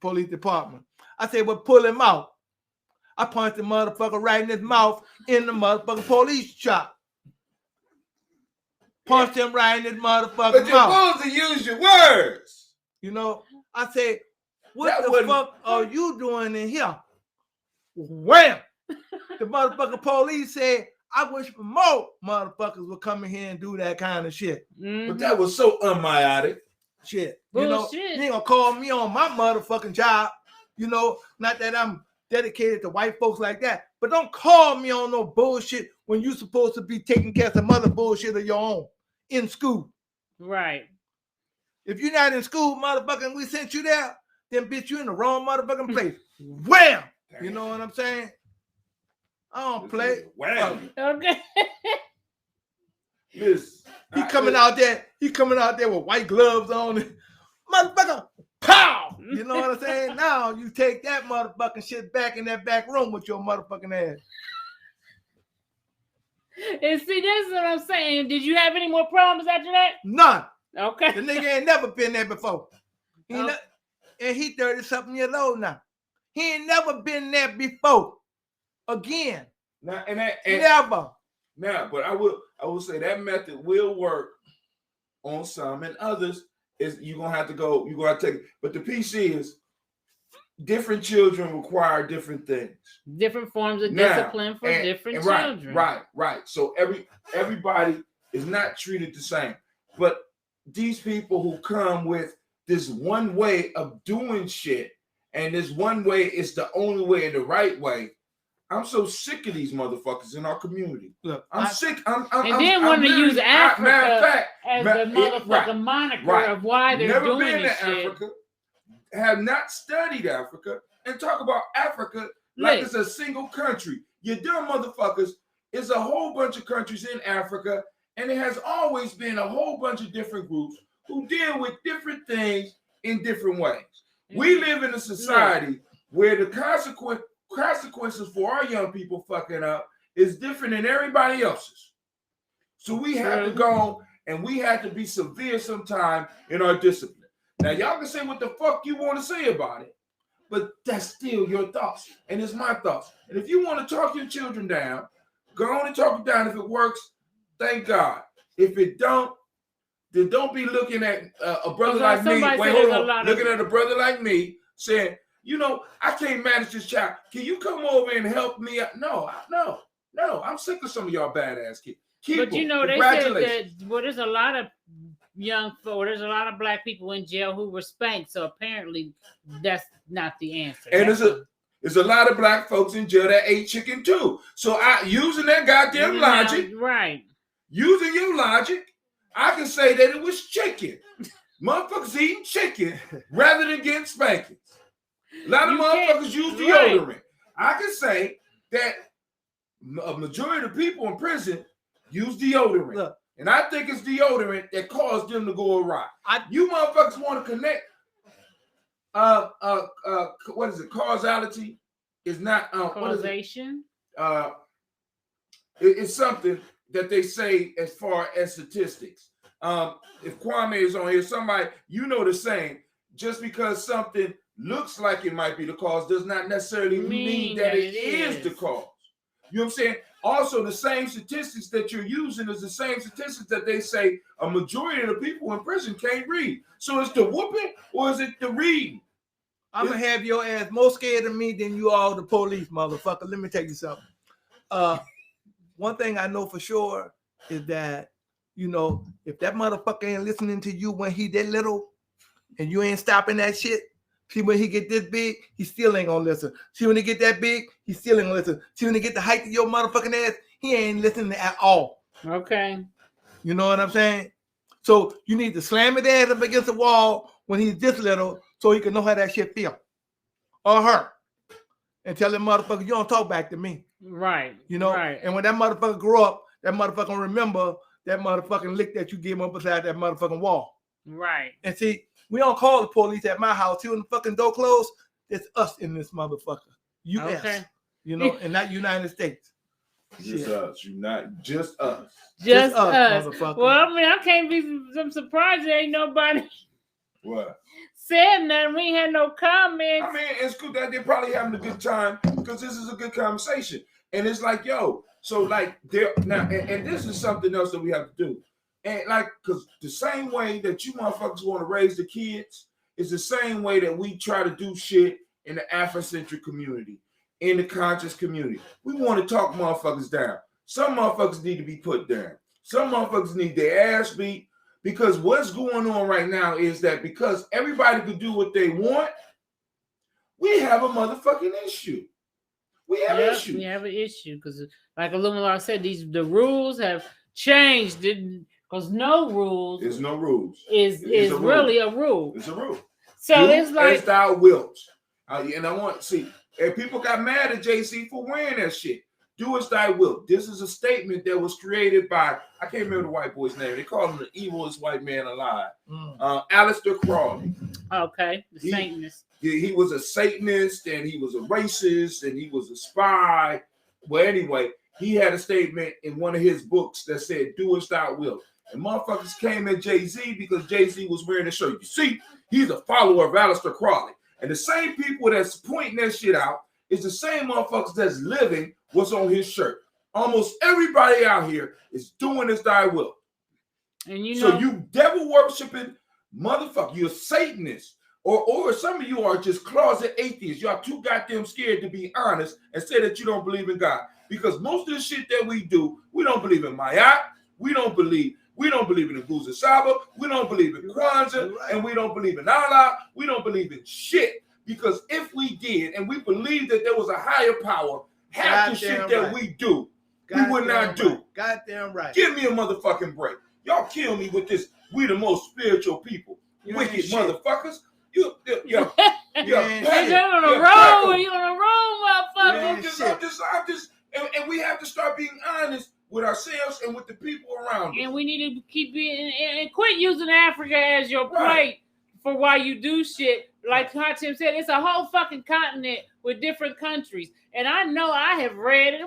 police department. I said, well, pull him out. I punched the motherfucker right in his mouth in the motherfucking police shop. Punched him right in his motherfucking mouth. But you're supposed to use your words. You know, I said, what the fuck are you doing in here? Wham! The motherfucking police said, I wish more motherfuckers would come in here and do that kind of shit. Mm-hmm. But that was so unmyotic. Shit. Bullshit. You know, you ain't gonna call me on my motherfucking job. You know, not that I'm dedicated to white folks like that, but don't call me on no bullshit when you're supposed to be taking care of some other bullshit of your own in school. Right. If you're not in school, motherfucker, and we sent you there, then bitch, you in the wrong motherfucking place. Wham! You know what I'm saying? I don't play. Wham! Okay. He coming out there with white gloves on. Motherfucker, pow! You know what I'm saying? Now you take that motherfucking shit back in that back room with your motherfucking ass. And see, this is what I'm saying. Did you have any more problems after that? None. Okay. The nigga ain't never been there before. And he 30-something years old now. He ain't never been there before. Again. Never. Now, but I will say that method will work on some, and others is you're gonna have to take it. But the PC is different children require different things. Different forms of discipline for different children. Right. So everybody is not treated the same. But these people who come with this one way of doing shit, and this one way is the only way and the right way. I'm so sick of these motherfuckers in our community. Look, I'm sick. And then want to use Africa as the motherfucking moniker of why they're never doing been this to shit. Africa, have not studied Africa, and talk about Africa like it's a single country. You dumb motherfuckers. It's a whole bunch of countries in Africa, and it has always been a whole bunch of different groups who deal with different things in different ways. We live in a society where the consequences for our young people fucking up is different than everybody else's. So we have to go and we have to be severe sometime in our discipline. Now, y'all can say what the fuck you want to say about it, but that's still your thoughts, and it's my thoughts. And if you want to talk your children down, go on and talk them down. If it works, thank God. If it don't, then don't be looking at a brother like me. Looking at a brother like me saying, you know, I can't manage this child. Can you come over and help me out? No. I'm sick of some of y'all badass kids. But you know, they said that there's a lot of there's a lot of black people in jail who were spanked. So apparently, that's not the answer. And there's a lot of black folks in jail that ate chicken too. So using that goddamn logic, right? Using your logic, I can say that it was chicken. Motherfuckers eating chicken rather than getting spankings. A lot of motherfuckers use deodorant. Right. I can say that a majority of the people in prison use deodorant. Look, and I think it's deodorant that caused them to go awry. You motherfuckers want to connect what is it? Causality is not causation. It's something that they say as far as statistics. If Kwame is on here, somebody, you know the saying, just because something looks like it might be the cause does not necessarily mean that it is the cause. You know what I'm saying? Also, the same statistics that you're using is the same statistics that they say a majority of the people in prison can't read. So it's the whooping or is it the reading? I'm going to have your ass more scared of me than you all the police, motherfucker. Let me tell you something. One thing I know for sure is that, you know, if that motherfucker ain't listening to you when he that little and you ain't stopping that shit, see, when he get this big, he still ain't gonna listen. See, when he get that big, he still ain't gonna listen. See, when he get the height of your motherfucking ass, he ain't listening at all. Okay. You know what I'm saying? So you need to slam his ass up against the wall when he's this little so he can know how that shit feel. Or her. And tell that motherfucker, you don't talk back to me. Right. You know? Right. And when that motherfucker grow up, that motherfucker gonna remember that motherfucking lick that you gave him up beside that motherfucking wall. Right. And see, we don't call the police at my house. See, when the fucking door closed, it's us in this motherfucker. U.S. Okay. You know, and not United States. Just us. Just us. Just us. Motherfucker. Well, I mean, I can't be. I'm surprised there ain't nobody. What? Said nothing. We ain't had no comments. I mean, it's good that they're probably having a good time because this is a good conversation. And it's like, yo, so like there now, and this is something else that we have to do. And like, because the same way that you motherfuckers want to raise the kids is the same way that we try to do shit in the Afrocentric community, in the conscious community. We want to talk motherfuckers down. Some motherfuckers need to be put down. Some motherfuckers need their ass beat. Because what's going on right now is that because everybody can do what they want, we have a motherfucking issue. We have an issue. We have an issue because, like Illuminati said, the rules have changed. Because no rules. There's no rules. Is really a rule. It's a rule. So it's like as thou wilt. And I want to see. And people got mad at JC for wearing that shit. Do as thy will. This is a statement that was created by, I can't remember the white boy's name. They call him the evilest white man alive. Aleister Crowley. Okay, the Satanist. He was a Satanist and he was a racist and he was a spy. Well, anyway, he had a statement in one of his books that said, do as thou will. And motherfuckers came at Jay-Z because Jay-Z was wearing a shirt. You see, he's a follower of Aleister Crowley. And the same people that's pointing that shit out is the same motherfuckers that's living what's on his shirt. Almost everybody out here is doing as thy will. And you know, so you devil worshiping motherfucker, you're a Satanist. Or some of you are just closet atheists. Y'all too goddamn scared to be honest and say that you don't believe in God. Because most of the shit that we do, we don't believe in Mayat, we don't believe in the Guza Saba, we don't believe in Kwanzaa, and we don't believe in Allah, we don't believe in shit. Because if we did, and we believed that there was a higher power, half the shit that we do, we would not do. Goddamn right. Give me a motherfucking break. Y'all kill me with this. We the most spiritual people. Wicked motherfuckers. You on a roll. You on a roll, motherfucker. I'm just, and we have to start being honest with ourselves and with the people around us. And we need to keep being and quit using Africa as your plate for why you do shit. Like Hatim said, it's a whole fucking continent with different countries. And I know I have read it.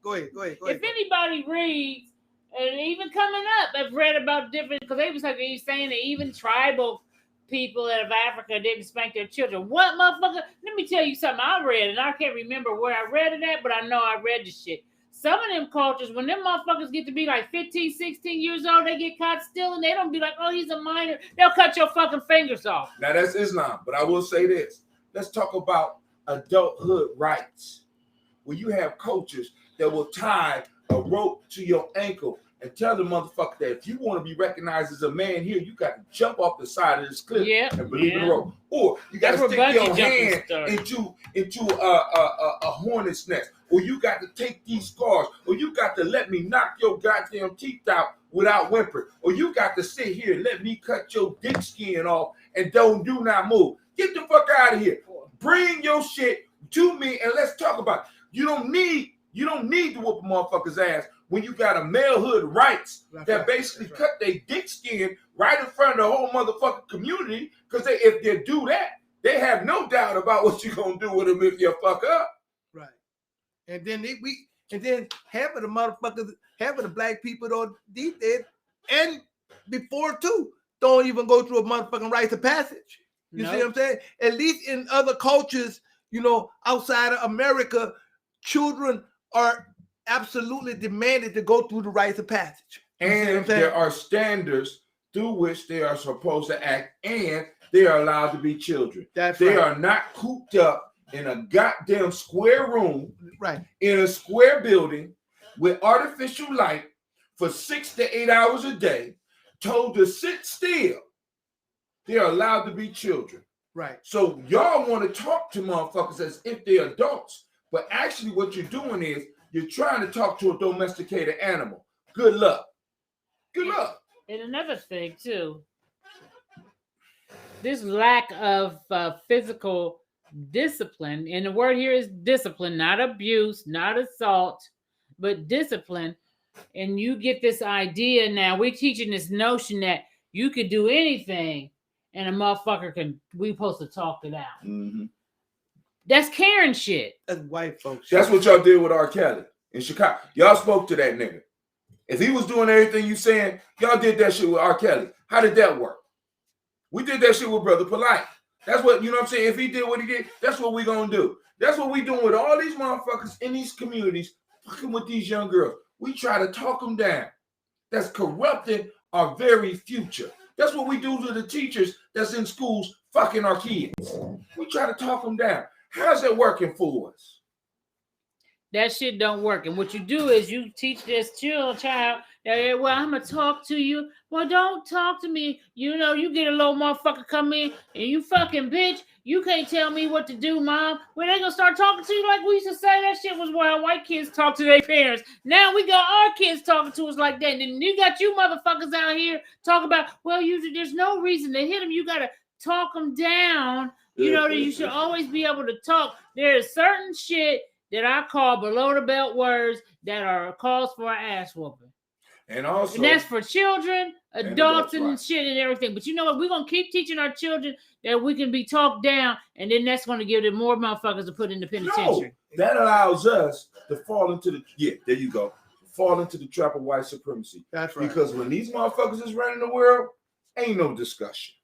Go ahead. If anybody reads, and even coming up, have read about different, because they was like he's saying that even tribal people out of Africa didn't spank their children. What, motherfucker? Let me tell you something I read, and I can't remember where I read it at, but I know I read the shit. Some of them cultures, when them motherfuckers get to be like 15, 16 years old, they get caught stealing. They don't be like, oh, he's a minor. They'll cut your fucking fingers off. Now, that's Islam. But I will say this. let's talk about adulthood rights, where you have coaches that will tie a rope to your ankle and tell the motherfucker that if you want to be recognized as a man here, you got to jump off the side of this cliff and believe in the rope, or you got to stick your hand into a hornet's nest, or you got to take these scars, or you got to let me knock your goddamn teeth out without whimpering, or you got to sit here and let me cut your dick skin off and do not move. Get the fuck out of here. Bring your shit to me and let's talk about it. You don't need to whoop a motherfucker's ass when you got a malehood rights that basically cut their dick skin right in front of the whole motherfucking community, because if they do that, they have no doubt about what you're gonna do with them if you fuck up. Right. And then half of the motherfuckers, half of the black people don't these days, and before too, don't even go through a motherfucking rites of passage. You see what I'm saying? At least in other cultures, outside of America, children are absolutely demanded to go through the rites of passage. And there are standards through which they are supposed to act, and they are allowed to be children. They are not cooped up in a goddamn square room, in a square building with artificial light for 6 to 8 hours a day, told to sit still. They're allowed to be children. Right. So y'all want to talk to motherfuckers as if they're adults, but actually what you're doing is you're trying to talk to a domesticated animal. Good luck. Good luck. And another thing too, this lack of physical discipline, and the word here is discipline, not abuse, not assault, but discipline. And you get this idea now, we're teaching this notion that you could do anything and a motherfucker we supposed to talk it out. Mm-hmm. That's Karen shit. That's white folks. That's what y'all did with R. Kelly in Chicago. Y'all spoke to that nigga. If he was doing everything you saying, y'all did that shit with R. Kelly. How did that work? We did that shit with Brother Polite. That's what, I'm saying? If he did what he did, that's what we gonna do. That's what we doing with all these motherfuckers in these communities, fucking with these young girls. We try to talk them down. That's corrupting our very future. That's what we do to the teachers that's in schools fucking our kids. We try to talk them down. How's that working for us? That shit don't work. And what you do is you teach this child that, well, I'm going to talk to you. Well, don't talk to me. You get a little motherfucker come in and you fucking bitch. You can't tell me what to do, mom. Well, they going to start talking to you like we used to say. That shit was why white kids talk to their parents. Now we got our kids talking to us like that. And then you got you motherfuckers out here talking about, well, there's no reason to hit them. You got to talk them down. You should always be able to talk. There is certain shit that I call below the belt words that are cause for an ass whooping. And that's for children, adults, and shit and everything. But you know what? We're going to keep teaching our children that we can be talked down, and then that's going to give them more motherfuckers to put in the penitentiary. No, that allows us to fall into there you go. Fall into the trap of white supremacy. That's right. Because when these motherfuckers is running the world, ain't no discussion.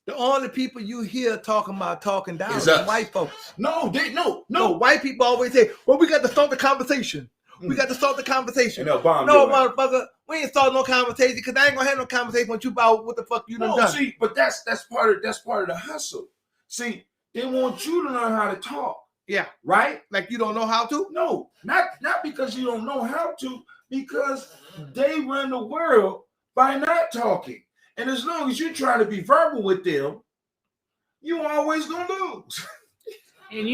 The only people you hear talking down is white folks. No. White people always say, well, we got to start the conversation. We got to start the conversation. No, motherfucker, we ain't starting no conversation because I ain't gonna have no conversation with you about what the fuck you done. See, but that's part of the hustle. See, they want you to learn how to talk. Yeah. Right? Like you don't know how to? No, not because you don't know how to, because they run the world by not talking. And as long as you try to be verbal with them, you always gonna lose. And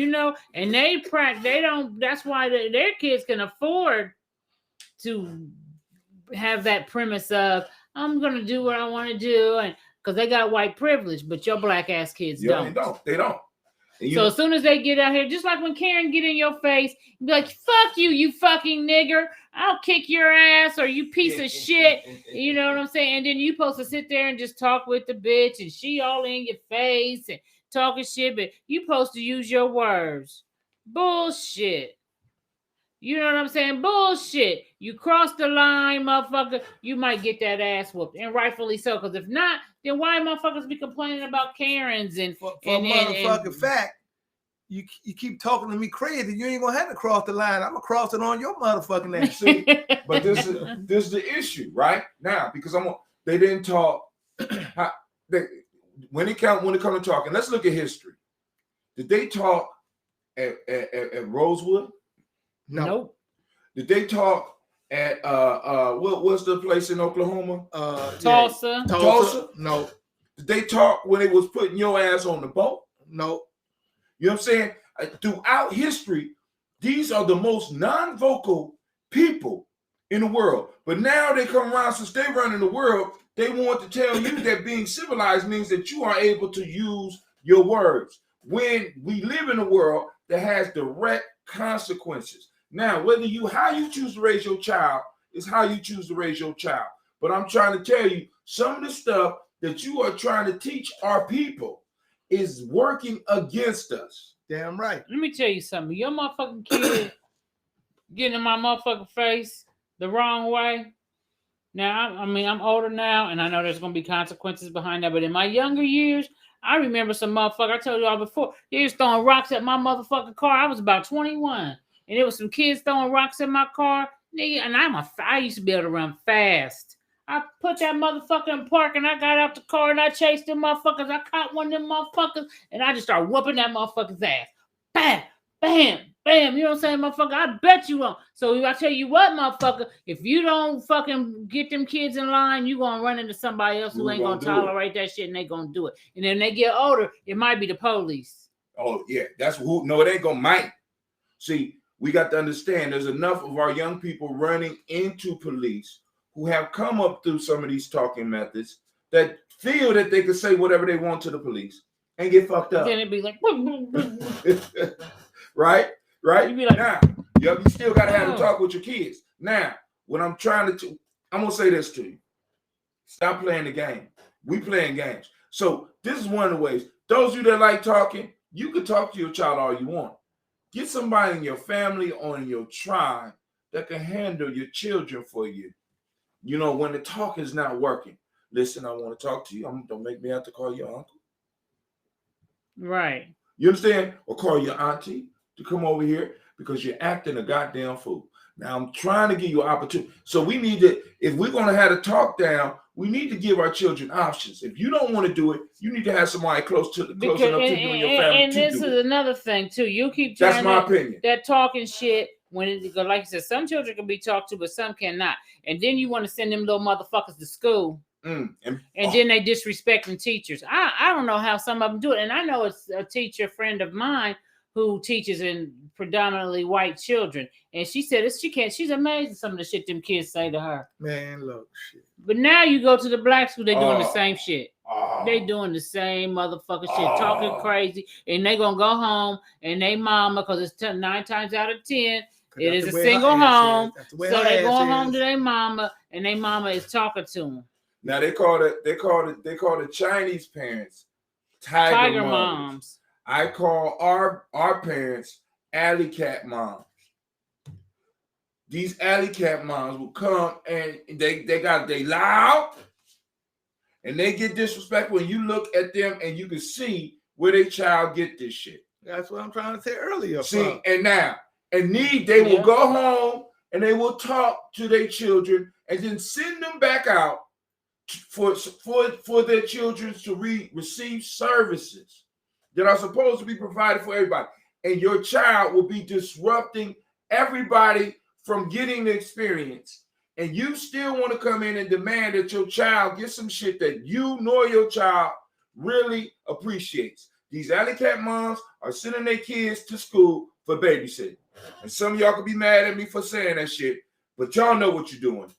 and they don't. That's why their kids can afford to have that premise of I'm gonna do what I want to do, and because they got white privilege, but your black ass kids don't. They don't. So as soon as they get out here, just like when Karen get in your face, be like, fuck you, you fucking nigger. I'll kick your ass or you piece of shit. You know what I'm saying? And then you supposed to sit there and just talk with the bitch and she all in your face and talking shit, but you supposed to use your words. Bullshit. You know what I'm saying? Bullshit. You cross the line, motherfucker, you might get that ass whooped. And rightfully so. Because if not, then why motherfuckers be complaining about Karens and motherfucking fact, you keep talking to me crazy, you ain't gonna have to cross the line. I'm gonna cross it on your motherfucking ass. See, but this is the issue, right? Now, because they didn't talk when it comes to talking, let's look at history. Did they talk at Rosewood? No. Nope. Did they talk at what's the place in Oklahoma? Tulsa. Tulsa? No. Did they talk when they was putting your ass on the boat? No. You know what I'm saying? Throughout history, these are the most non-vocal people in the world. But now they come around, since they run in the world, they want to tell you that being civilized means that you are able to use your words. When we live in a world that has direct consequences. Now, how you choose to raise your child is how you choose to raise your child. But I'm trying to tell you, some of the stuff that you are trying to teach our people is working against us. Damn right. Let me tell you something. Your motherfucking kid getting in my motherfucking face the wrong way. Now, I'm older now, and I know there's going to be consequences behind that. But in my younger years, I remember some motherfucker, I told y'all before, he was throwing rocks at my motherfucking car. I was about 21. And there was some kids throwing rocks at my car. Nigga, and I used to be able to run fast. I put that motherfucker in park, and I got out the car, and I chased them motherfuckers. I caught one of them motherfuckers, and I just started whooping that motherfucker's ass. Bam, bam, bam. You know what I'm saying, motherfucker? I bet you won't. So I tell you what, motherfucker, if you don't fucking get them kids in line, you going to run into somebody else who ain't going to tolerate that shit, and they going to do it. And then they get older, it might be the police. Oh, yeah. That's who. No, it ain't going to might. See, we got to understand there's enough of our young people running into police who have come up through some of these talking methods that feel that they can say whatever they want to the police and get fucked up. Then it'd be like, right? You'd be like, now, you still got to have to talk with your kids. Now, what I'm trying to, I'm going to say this to you. Stop playing the game. We playing games. So this is one of the ways. Those of you that like talking, you can talk to your child all you want. Get somebody in your family or in your tribe that can handle your children for you. You know, when the talk is not working, listen, I want to talk to you. Don't make me have to call your uncle. Right. You understand? Or call your auntie to come over here because you're acting a goddamn fool. Now, I'm trying to give you an opportunity. So we need to, if we're going to have a talk down, we need to give our children options. If you don't want to do it, you need to have somebody close enough to you and your family and this is another thing, too. You keep That's my opinion. That talking shit. When it, like you said, some children can be talked to, but some cannot. And then you want to send them little motherfuckers to school. And then they disrespecting teachers. I don't know how some of them do it. And I know it's a teacher friend of mine who teaches in predominantly white children. And she said she's amazed at some of the shit them kids say to her. Man, look, shit. But now you go to the black school, they're doing the same shit. They doing the same motherfucking shit, talking crazy. And they going to go home and they mama, because it's 9 times out of 10, it is a single home. So they going home to their mama, and their mama is talking to them. Now they call the Chinese parents tiger moms. I call our parents alley cat moms. These alley cat moms will come and they loud and they get disrespectful, and you look at them and you can see where their child get this shit. That's what I'm trying to say earlier. See, they will go home and they will talk to their children and then send them back out for their children to receive services that are supposed to be provided for everybody. And your child will be disrupting everybody from getting the experience. And you still want to come in and demand that your child get some shit that you nor your child really appreciates. These alley cat moms are sending their kids to school for babysitting. And some of y'all could be mad at me for saying that shit, but y'all know what you're doing.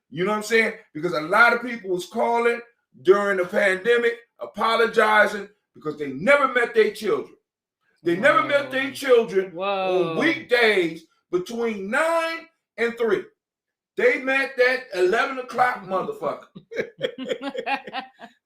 You know what I'm saying? Because a lot of people was calling during the pandemic, apologizing because they never met their children. They never met their children on weekdays between 9 and 3. They met that 11 o'clock motherfucker.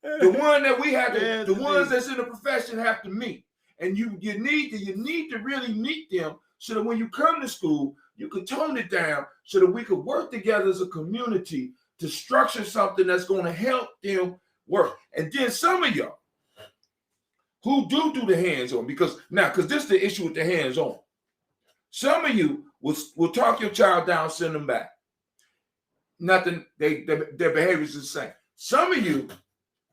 The one that we have to, the ones that's in the profession have to meet. And you need to really meet them so that when you come to school, you can tone it down so that we could work together as a community to structure something that's going to help them work. And then some of y'all who do the hands-on, because this is the issue with the hands-on. Some of you will talk your child down, send them back. Nothing, their behavior is the same. Some of you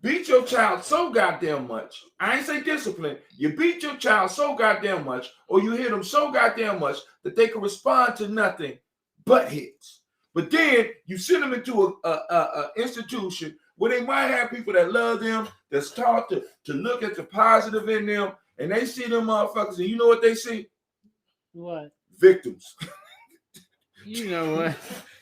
beat your child so goddamn much. I ain't say discipline. You beat your child so goddamn much, or you hit them so goddamn much that they can respond to nothing but hits. But then you send them into a institution where they might have people that love them, that's taught to look at the positive in them, and they see them motherfuckers, and you know what they see? What? Victims. You know what?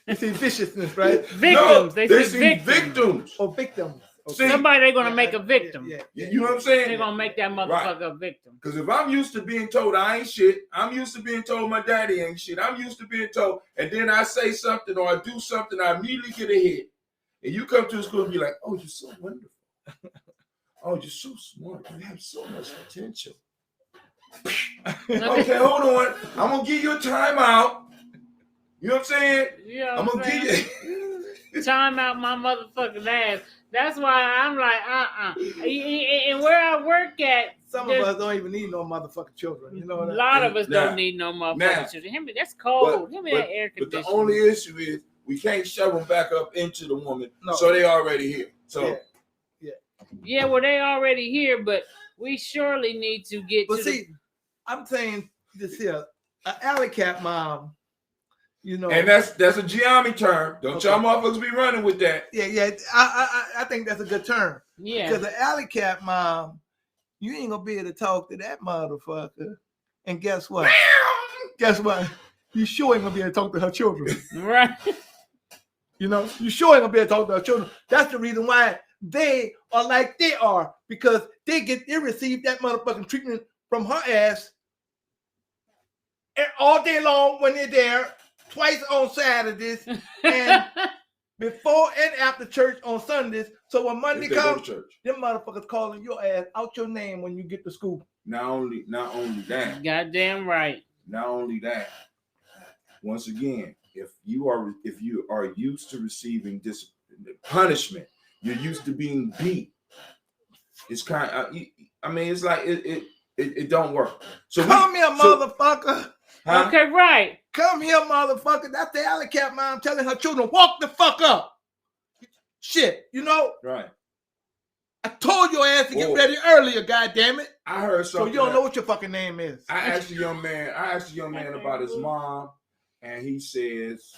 You see viciousness, right? Victims. No, they see victims. victims. Or victims. See, somebody they're gonna make a victim. Yeah. You know what I'm saying? They're gonna make that motherfucker a victim. Because if I'm used to being told I ain't shit, I'm used to being told my daddy ain't shit, I'm used to being told, and then I say something or I do something, I immediately get a hit. And you come to the school and be like, oh, you're so wonderful. Oh, you're so smart. You have so much potential. Okay, hold on. I'm going to give you a timeout. You know what I'm saying? Yeah, I'm going to give you time out my motherfucking ass. That's why I'm like, And where I work at, some of us don't even need no motherfucking children. You know what a lot of us don't need no motherfucking children. That's cold. Give me that air conditioner. But the only issue is we can't shove them back up into the woman. No. So they already here. So yeah, well, they already here, but we surely need to get but see, I'm saying this here, an alley cat mom, you know. And that's a Gye-Nyame term. Don't y'all motherfuckers be running with that. Yeah. I think that's a good term. Yeah. Because the alley cat mom, you ain't gonna be able to talk to that motherfucker. And guess what? You sure ain't gonna be able to talk to her children. Right. You know, you sure ain't gonna be able to talk to her children. That's the reason why they are like they are, because they receive that motherfucking treatment from her ass all day long when they're there, twice on Saturdays, and before and after church on Sundays. So when Monday comes, them motherfuckers calling your ass out your name when you get to school. Not only that. Goddamn right. Not only that. Once again, if you are used to receiving punishment, you're used to being beat. It's kind of, it's like it don't work. So come here, motherfucker. Huh? Okay, right. Come here, motherfucker. That's the alley cat mom telling her children, walk the fuck up. Shit, you know? Right. I told your ass to get ready earlier, goddammit. I heard something. So you don't know what your fucking name is. I asked a young man about his mom, and he says,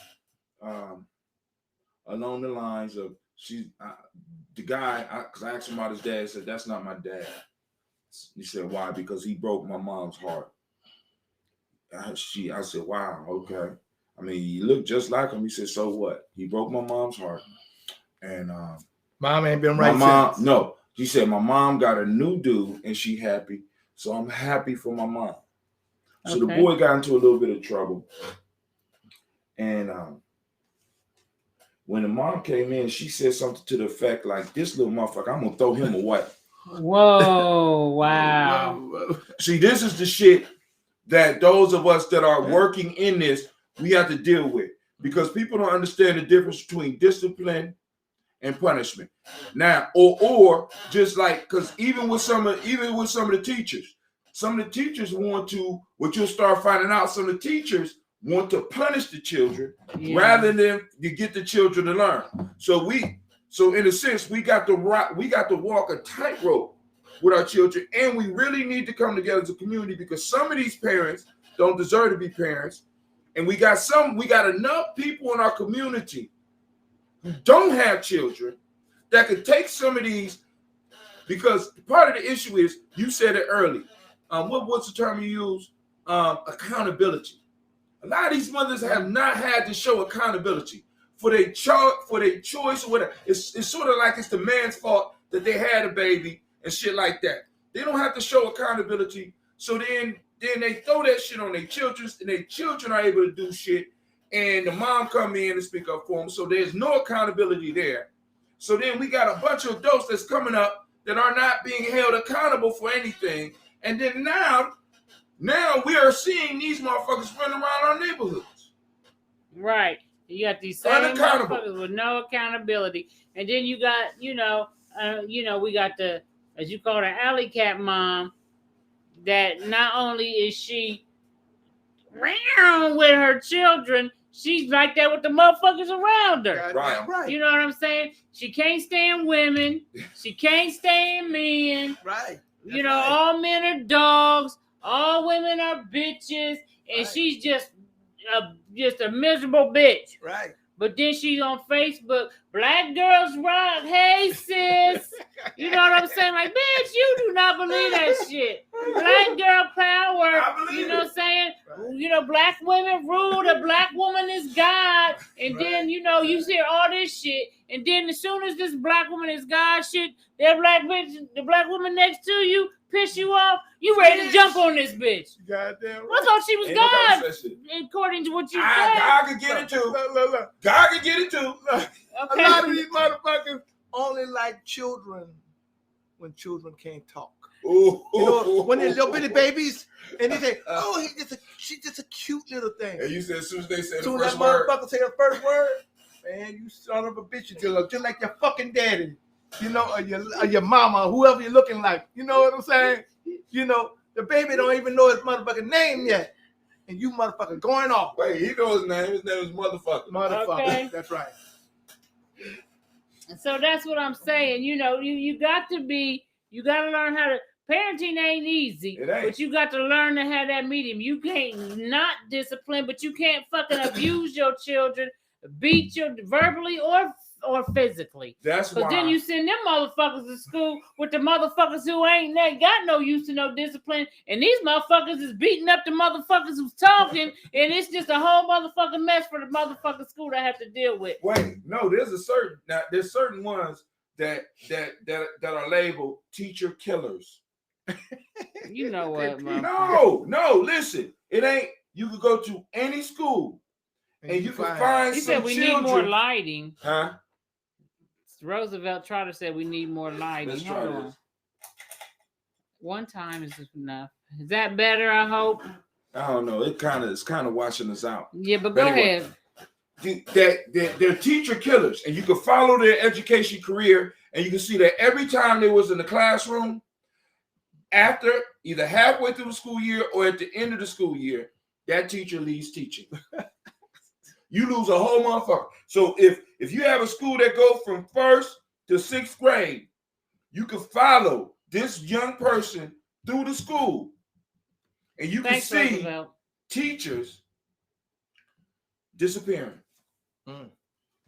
along the lines of, the guy, because I asked him about his dad, he said, that's not my dad. He said, why? Because he broke my mom's heart. I said, wow, okay. I mean, you look just like him. He said, so what? He broke my mom's heart. And mom ain't been right since. No. He said, my mom got a new dude and she happy. So I'm happy for my mom. So the boy got into a little bit of trouble. And when the mom came in, she said something to the effect like, this little motherfucker, I'm going to throw him away. Whoa, wow. See, this is the shit that those of us that are working in this, we have to deal with. Because people don't understand the difference between discipline and punishment. Now, or just like, because even with some of the teachers want to, what you'll start finding out, some of the teachers want to punish the children rather than you get the children to learn. So in a sense, we got to walk a tightrope with our children, and we really need to come together as a community, because some of these parents don't deserve to be parents, and we got enough people in our community who don't have children that could take some of these, because part of the issue is, you said it early. What's the term you use? Accountability. A lot of these mothers have not had to show accountability for their choice or whatever. It's sort of like it's the man's fault that they had a baby and shit like that. They don't have to show accountability. So then they throw that shit on their children, and their children are able to do shit, and the mom come in and speak up for them. So there's no accountability there. So then we got a bunch of adults that's coming up that are not being held accountable for anything. And then now we are seeing these motherfuckers running around our neighborhoods. Right. You got these same motherfuckers with no accountability. And then you got, we got the, as you call it, alley cat mom, that not only is she around with her children, she's like that with the motherfuckers around her. Right. You know what I'm saying? She can't stand women. She can't stand men. Right. You know, all men are dogs. All women are bitches. And she's just a miserable bitch. Right. But then she's on Facebook, Black Girls Rock. Hey, sis. You know what I'm saying? Like, bitch, you do not believe that shit. Black girl power. You know what I'm saying? Right. You know, black women rule. The black woman is God. And then, you know, you hear all this shit. And then as soon as this black woman is God shit, that black bitch, the black woman next to you, piss you off, you ready to jump on this bitch. Goddamn right. I thought she was God, according to what you said. God could get it too. Look. God could get it too. Okay. A lot of these motherfuckers only like children when children can't talk. Ooh. You know, when they're little bitty babies, and they say, "Oh, she's just a cute little thing." And you said as soon as they say the soon first that word, motherfucker say the first word, man, you son of a bitch, you look just like your fucking daddy. You know, or your mama, or whoever you're looking like. You know what I'm saying? You know, the baby don't even know his motherfucking name yet. And you motherfucker going off. Wait, he knows his name. His name is Motherfucker. Motherfucker. Okay. That's right. So that's what I'm saying. You know, you got to learn how to, parenting ain't easy. It ain't. But you got to learn to have that medium. You can't not discipline, but you can't fucking abuse your children, beat you verbally or physically. That's why. Because then you send them motherfuckers to school with the motherfuckers who ain't got no use to no discipline. And these motherfuckers is beating up the motherfuckers who's talking. And it's just a whole motherfucking mess for the motherfucking school to have to deal with. Wait, no, there's certain ones that are labeled teacher killers. You know what, man? No, listen. It ain't, you could go to any school and you can find he some said we children. Need more lighting. Huh? Roosevelt Trotter said we need more lighting. Let's try this. One time is enough. Is that better? I hope. I don't know. It's kind of washing us out. Yeah, but go ahead. They're teacher killers, and you can follow their education career, and you can see that every time they was in the classroom, after either halfway through the school year or at the end of the school year, that teacher leaves teaching. You lose a whole motherfucker. So if you have a school that goes from 1st to 6th grade, you can follow this young person through the school, and you can see Roosevelt. Teachers disappearing.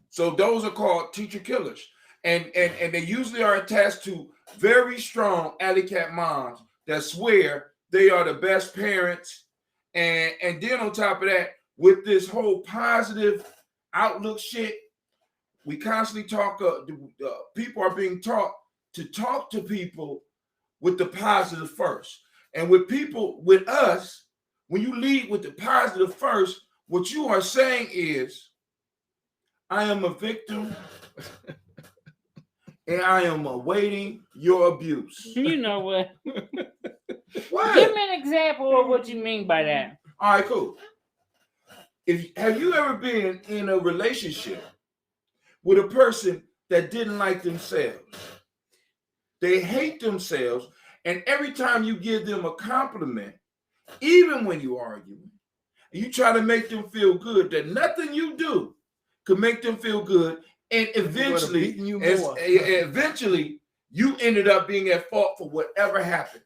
So those are called teacher killers, and they usually are attached to very strong alley cat moms that swear they are the best parents, and then on top of that, with this whole positive outlook shit, we constantly talk. People are being taught to talk to people with the positive first, and with us, when you lead with the positive first, what you are saying is, I am a victim, and I am awaiting your abuse. You know what? What? Give me an example of what you mean by that. All right, cool. Have you ever been in a relationship with a person that didn't like themselves? They hate themselves, and every time you give them a compliment, even when you argue, you try to make them feel good, that nothing you do could make them feel good, and eventually you ended up being at fault for whatever happened.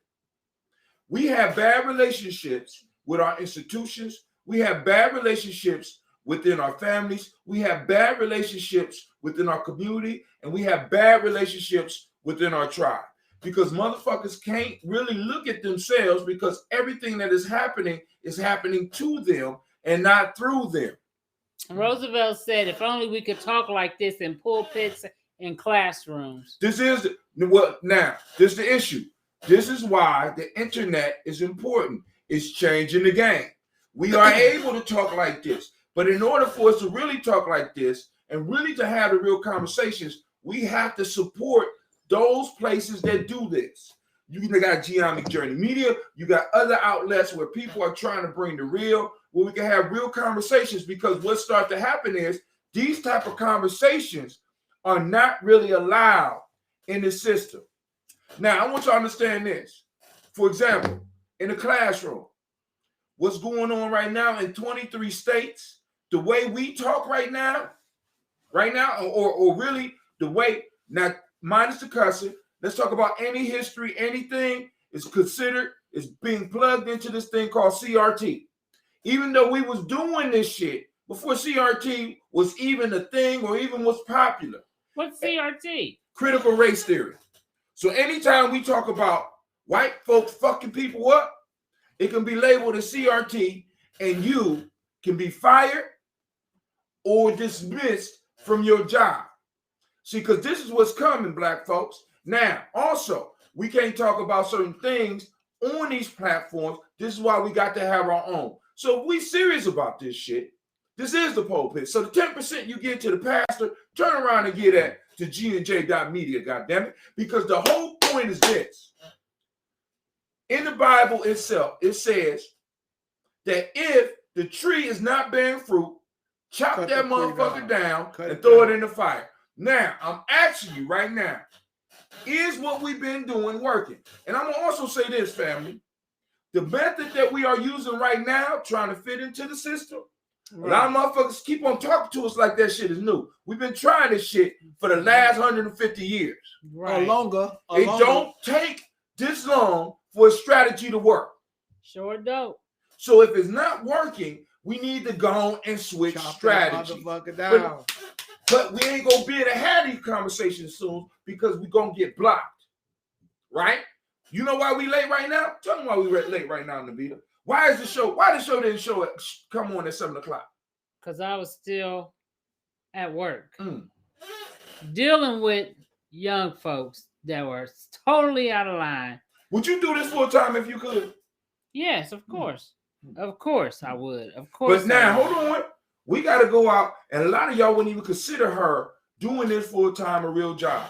We have bad relationships with our institutions. We have bad relationships within our families. We have bad relationships within our community, and we have bad relationships within our tribe, because motherfuckers can't really look at themselves, because everything that is happening to them and not through them. Roosevelt said, if only we could talk like this in pulpits and classrooms. This is the issue. This is why the internet is important. It's changing the game. We are able to talk like this, but in order for us to really talk like this and really to have the real conversations, we have to support those places that do this. You got Gye-Nyame Journey Media. You got other outlets where people are trying to bring the real, where we can have real conversations, because what starts to happen is these type of conversations are not really allowed in the system. Now, I want you to understand this. For example, in the classroom, what's going on right now in 23 states, the way we talk right now, or really the way, now minus the cussing, let's talk about any history, anything is considered is being plugged into this thing called CRT. Even though we was doing this shit before CRT was even a thing or even was popular. What's CRT? Critical race theory. So anytime we talk about white folks fucking people up, it can be labeled as CRT, and you can be fired or dismissed from your job. See, because this is what's coming, black folks. Now, also, we can't talk about certain things on these platforms. This is why we got to have our own. So if we serious about this shit, this is the pulpit. So the 10% you give to the pastor, turn around and get that to Gye-Nyame.media, goddammit. Because the whole point is this. In the Bible itself, it says that if the tree is not bearing fruit, chop that motherfucker down and throw it in the fire. Now, I'm asking you right now, is what we've been doing working? And I'm going to also say this, family. The method that we are using right now, trying to fit into the system, a lot of motherfuckers keep on talking to us like that shit is new. We've been trying this shit for the last 150 years. Or longer. It don't take this long for a strategy to work. Sure don't. So if it's not working, we need to go and switch strategy. But we ain't gonna be able to have these conversations soon because we're gonna get blocked. Right? You know why we late right now? Tell me why we late right now, Navitta. Why the show didn't come on at 7 o'clock? Because I was still at work. Dealing with young folks that were totally out of line. Would you do this full time if you could? Yes, of course. Of course I would. Of course. But now, hold on. We got to go out, and a lot of y'all wouldn't even consider her doing this full time a real job.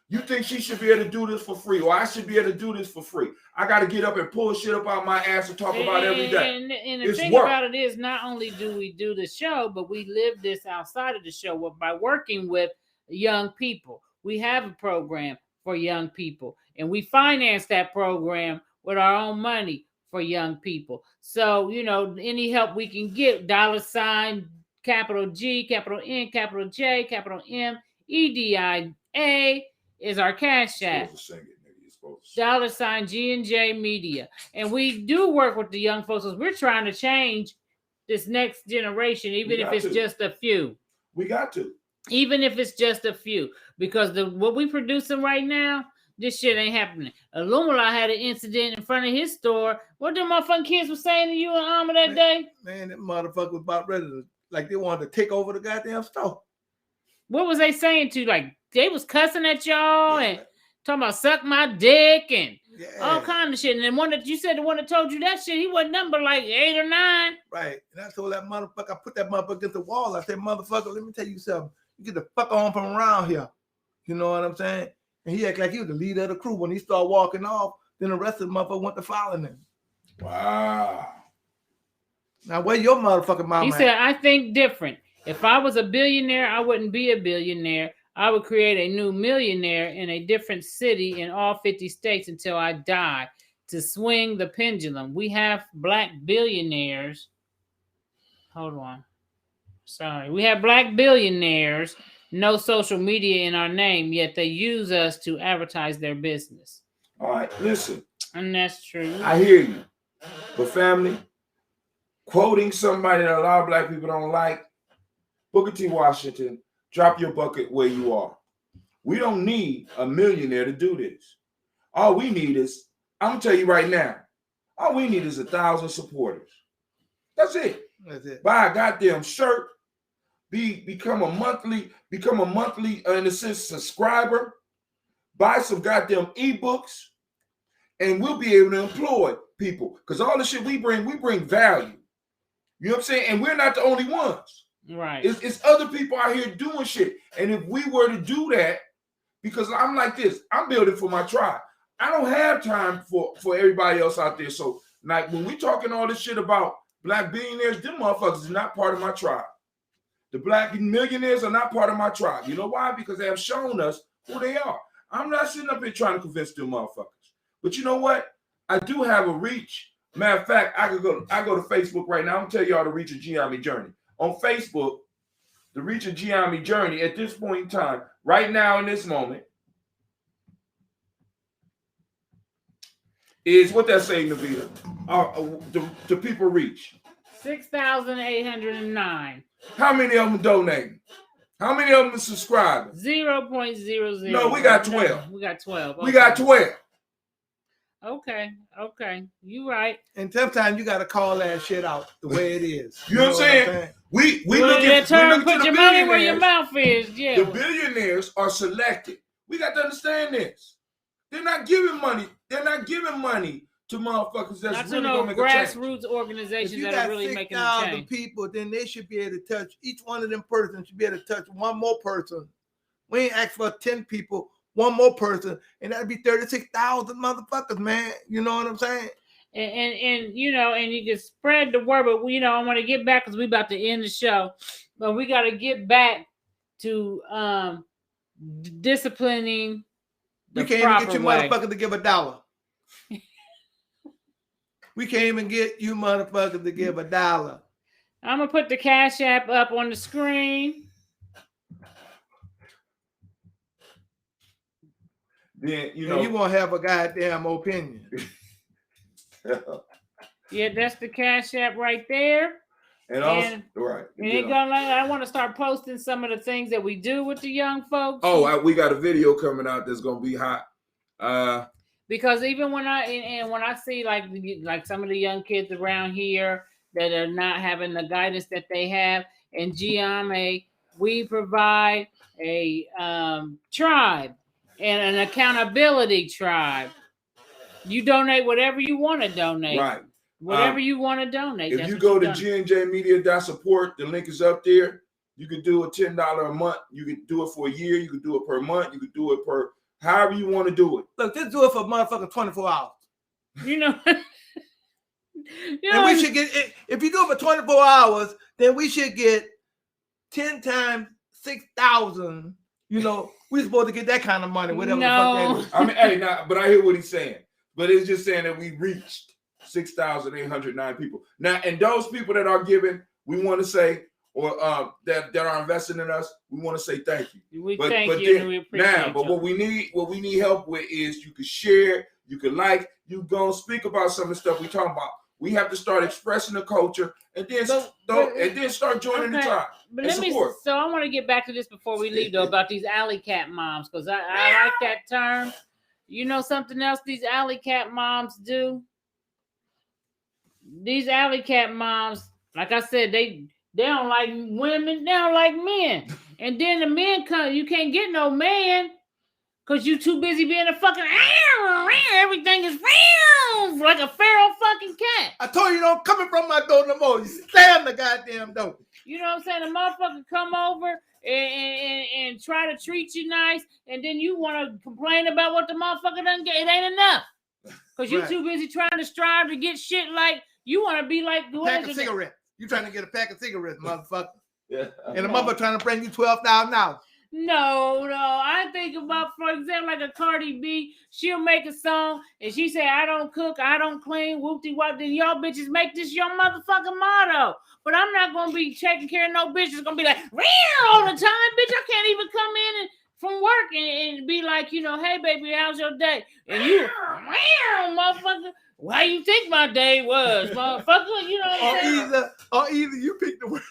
You think she should be able to do this for free, or I should be able to do this for free? I got to get up and pull shit up out my ass and talk about it every day. And the thing about it is, not only do we do the show, but we live this outside of the show by working with young people. We have a program for young people, and we finance that program with our own money for young people. So, you know, any help we can get, $, capital G, capital N, capital J, capital M, EDIA is our cash app. $, G&J Media. And we do work with the young folks because we're trying to change this next generation, even if it's just a few. We got to. Even if it's just a few. Because what we producing right now, this shit ain't happening. Illumila had an incident in front of his store. What them motherfucking kids were saying to you and Alma that day? Man, that motherfucker was about ready to, like, they wanted to take over the goddamn store. What was they saying to you? Like, they was cussing at y'all and talking about suck my dick and all kind of shit. And then one that you said, the one that told you that shit, he wasn't number like 8 or 9. Right. And I told that motherfucker, I put that motherfucker against the wall. I said, motherfucker, let me tell you something. You get the fuck on from around here. You know what I'm saying? And he acted like he was the leader of the crew. When he started walking off, then the rest of the motherfucker went to following him. Wow. Now, where your motherfucking mama He said, I think different. If I was a billionaire, I wouldn't be a billionaire. I would create a new millionaire in a different city in all 50 states until I die to swing the pendulum. We have black billionaires. Hold on. Sorry. We have black billionaires, no social media in our name, yet they use us to advertise their business. All right, listen. And that's true. I hear you. But family, quoting somebody that a lot of black people don't like, Booker T. Washington, drop your bucket where you are. We don't need a millionaire to do this. All we need is, I'm going to tell you right now, all we need is 1,000 supporters. That's it. That's it. Buy a goddamn shirt, become a monthly, in a sense, subscriber, buy some goddamn ebooks, and we'll be able to employ people. Because all the shit we bring value. You know what I'm saying? And we're not the only ones. Right. It's other people out here doing shit. And if we were to do that, because I'm like this, I'm building for my tribe. I don't have time for everybody else out there. So, like, when we talking all this shit about black billionaires, them motherfuckers are not part of my tribe. The black millionaires are not part of my tribe. You know why? Because they have shown us who they are. I'm not sitting up here trying to convince them motherfuckers. But you know what? I do have a reach. Matter of fact, I go to Facebook right now. I'm gonna tell y'all the reach of Gye-Nyame journey. on Facebook, the Reach a Gye-Nyame Journey at this point in time, right now in this moment, is what that say, Navitta? The people reach 6,809. How many of them donating? How many of them are subscribing? 0.00. No, we got 12. We got 12. Okay. We got 12. Okay. You right. And sometimes you got to call that shit out the way it is. You know what I'm saying? We look at put your money where your mouth is. Yeah. The billionaires are selected. We got to understand this. They're not giving money. They're not giving money to motherfuckers that's really gonna make a change. Grassroots organizations that are really making a change. If you got 6,000 people, then they should be able to touch each one of them persons. Should be able to touch one more person. We ain't asked for 10 people, one more person, and that'd be 36,000 motherfuckers, man. You know what I'm saying? And you know, and you can spread the word, but you know, I want to get back because we about to end the show, but we got to get back to disciplining. We can't even get you motherfuckers to give $1. We can't even get you motherfuckers to give $1. I'm gonna put the Cash App up on the screen. Then you know you won't have a goddamn opinion. Yeah, that's the Cash App right there. And also, right. And I want to start posting some of the things that we do with the young folks. Oh, we got a video coming out that's gonna be hot. Because even when I see like some of the young kids around here that are not having the guidance that they have, in Gye-Nyame, we provide a tribe and an accountability tribe. You donate whatever you want to donate. Right. Whatever you want to donate. If you go to gnjmedia.support, the link is up there. You can do a $10 a month. You can do it for a year. You can do it per month. You can do it per however you want to do it. Look, just do it for motherfucking 24 hours. You know. And we should get, if you do it for 24 hours, then we should get 10 times 6,000. You know, we're supposed to get that kind of money, whatever the fuck that is. I mean, hey, but I hear what he's saying. But it's just saying that we reached 6,809 people. Now, and those people that are giving, we want to say, or that are investing in us, we want to say thank you. Thank you, and we appreciate but what we need help with is you can share, you can like, you go speak about some of the stuff we talking about. We have to start expressing the culture and then start joining the tribe. But so I want to get back to this before we leave though about these alley cat moms, because I like that term. You know something else these alley cat moms do? These alley cat moms, like I said, they don't like women, they don't like men. And then the men come, you can't get no man because you too busy being a fucking everything is like a feral fucking cat. I told you don't come in from my door no more. You slam the goddamn door. You know what I'm saying? The motherfucker come over and try to treat you nice, and then you want to complain about what the motherfucker doesn't get. It ain't enough. Because you too busy trying to strive to get shit like you want to be like pack of cigarettes. You trying to get a pack of cigarettes, motherfucker. Yeah. And the mother trying to bring you $12,000. No. I think about, for example, like a Cardi B, she'll make a song and she say, I don't cook, I don't clean, whoop-de-wop. Then y'all bitches make this your motherfucking motto. But I'm not going to be taking care of no bitch that's going to be like, all the time, bitch. I can't even come in and from work and be like, you know, hey, baby, how's your day? And you, motherfucker, why you think my day was, motherfucker? You know what I'm saying? Or either you pick the word.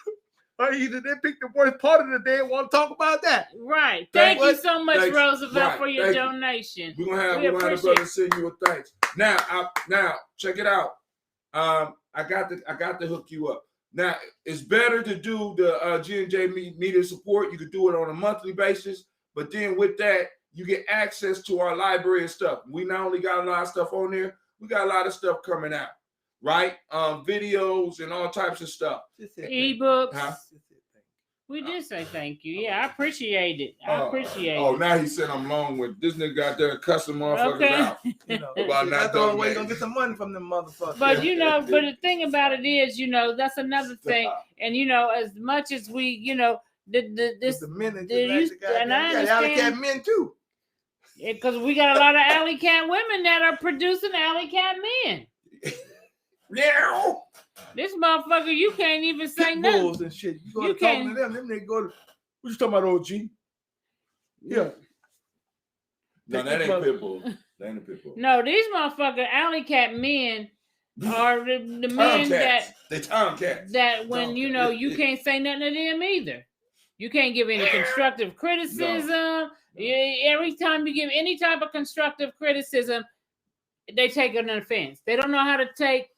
Or either they pick the worst part of the day and want to talk about that. Right. Thank you so much, Roosevelt, for your donation. We're gonna have a brother send you a thanks. Now check it out. I got to hook you up. Now it's better to do the G&J media support. You could do it on a monthly basis, but then with that, you get access to our library and stuff. We not only got a lot of stuff on there, we got a lot of stuff coming out. Right? Videos and all types of stuff. Ebooks. Huh? We did say thank you. Yeah, I appreciate it. I appreciate it. Oh, now he said I'm long with this nigga got there cussing motherfuckers out. You know, that's the only way you're gonna get some money from them motherfuckers. But you know, but the thing about it is, you know, that's another thing. And you know, as much as we, you know, the men and I understand alley cat men too. Because we got a lot of alley cat women that are producing alley cat men. Now. This motherfucker, you can't even say Pit nothing. bulls and shit. You go You to talking can't- to them they go to, what you talking about, OG? Yeah. No, that ain't pit bull. That ain't a pit bull. No, these motherfucking alley cat men are the men that they tomcats. That when you know you can't say nothing to them either. You can't give any constructive criticism. No. Every time you give any type of constructive criticism, they take an offense. They don't know how to take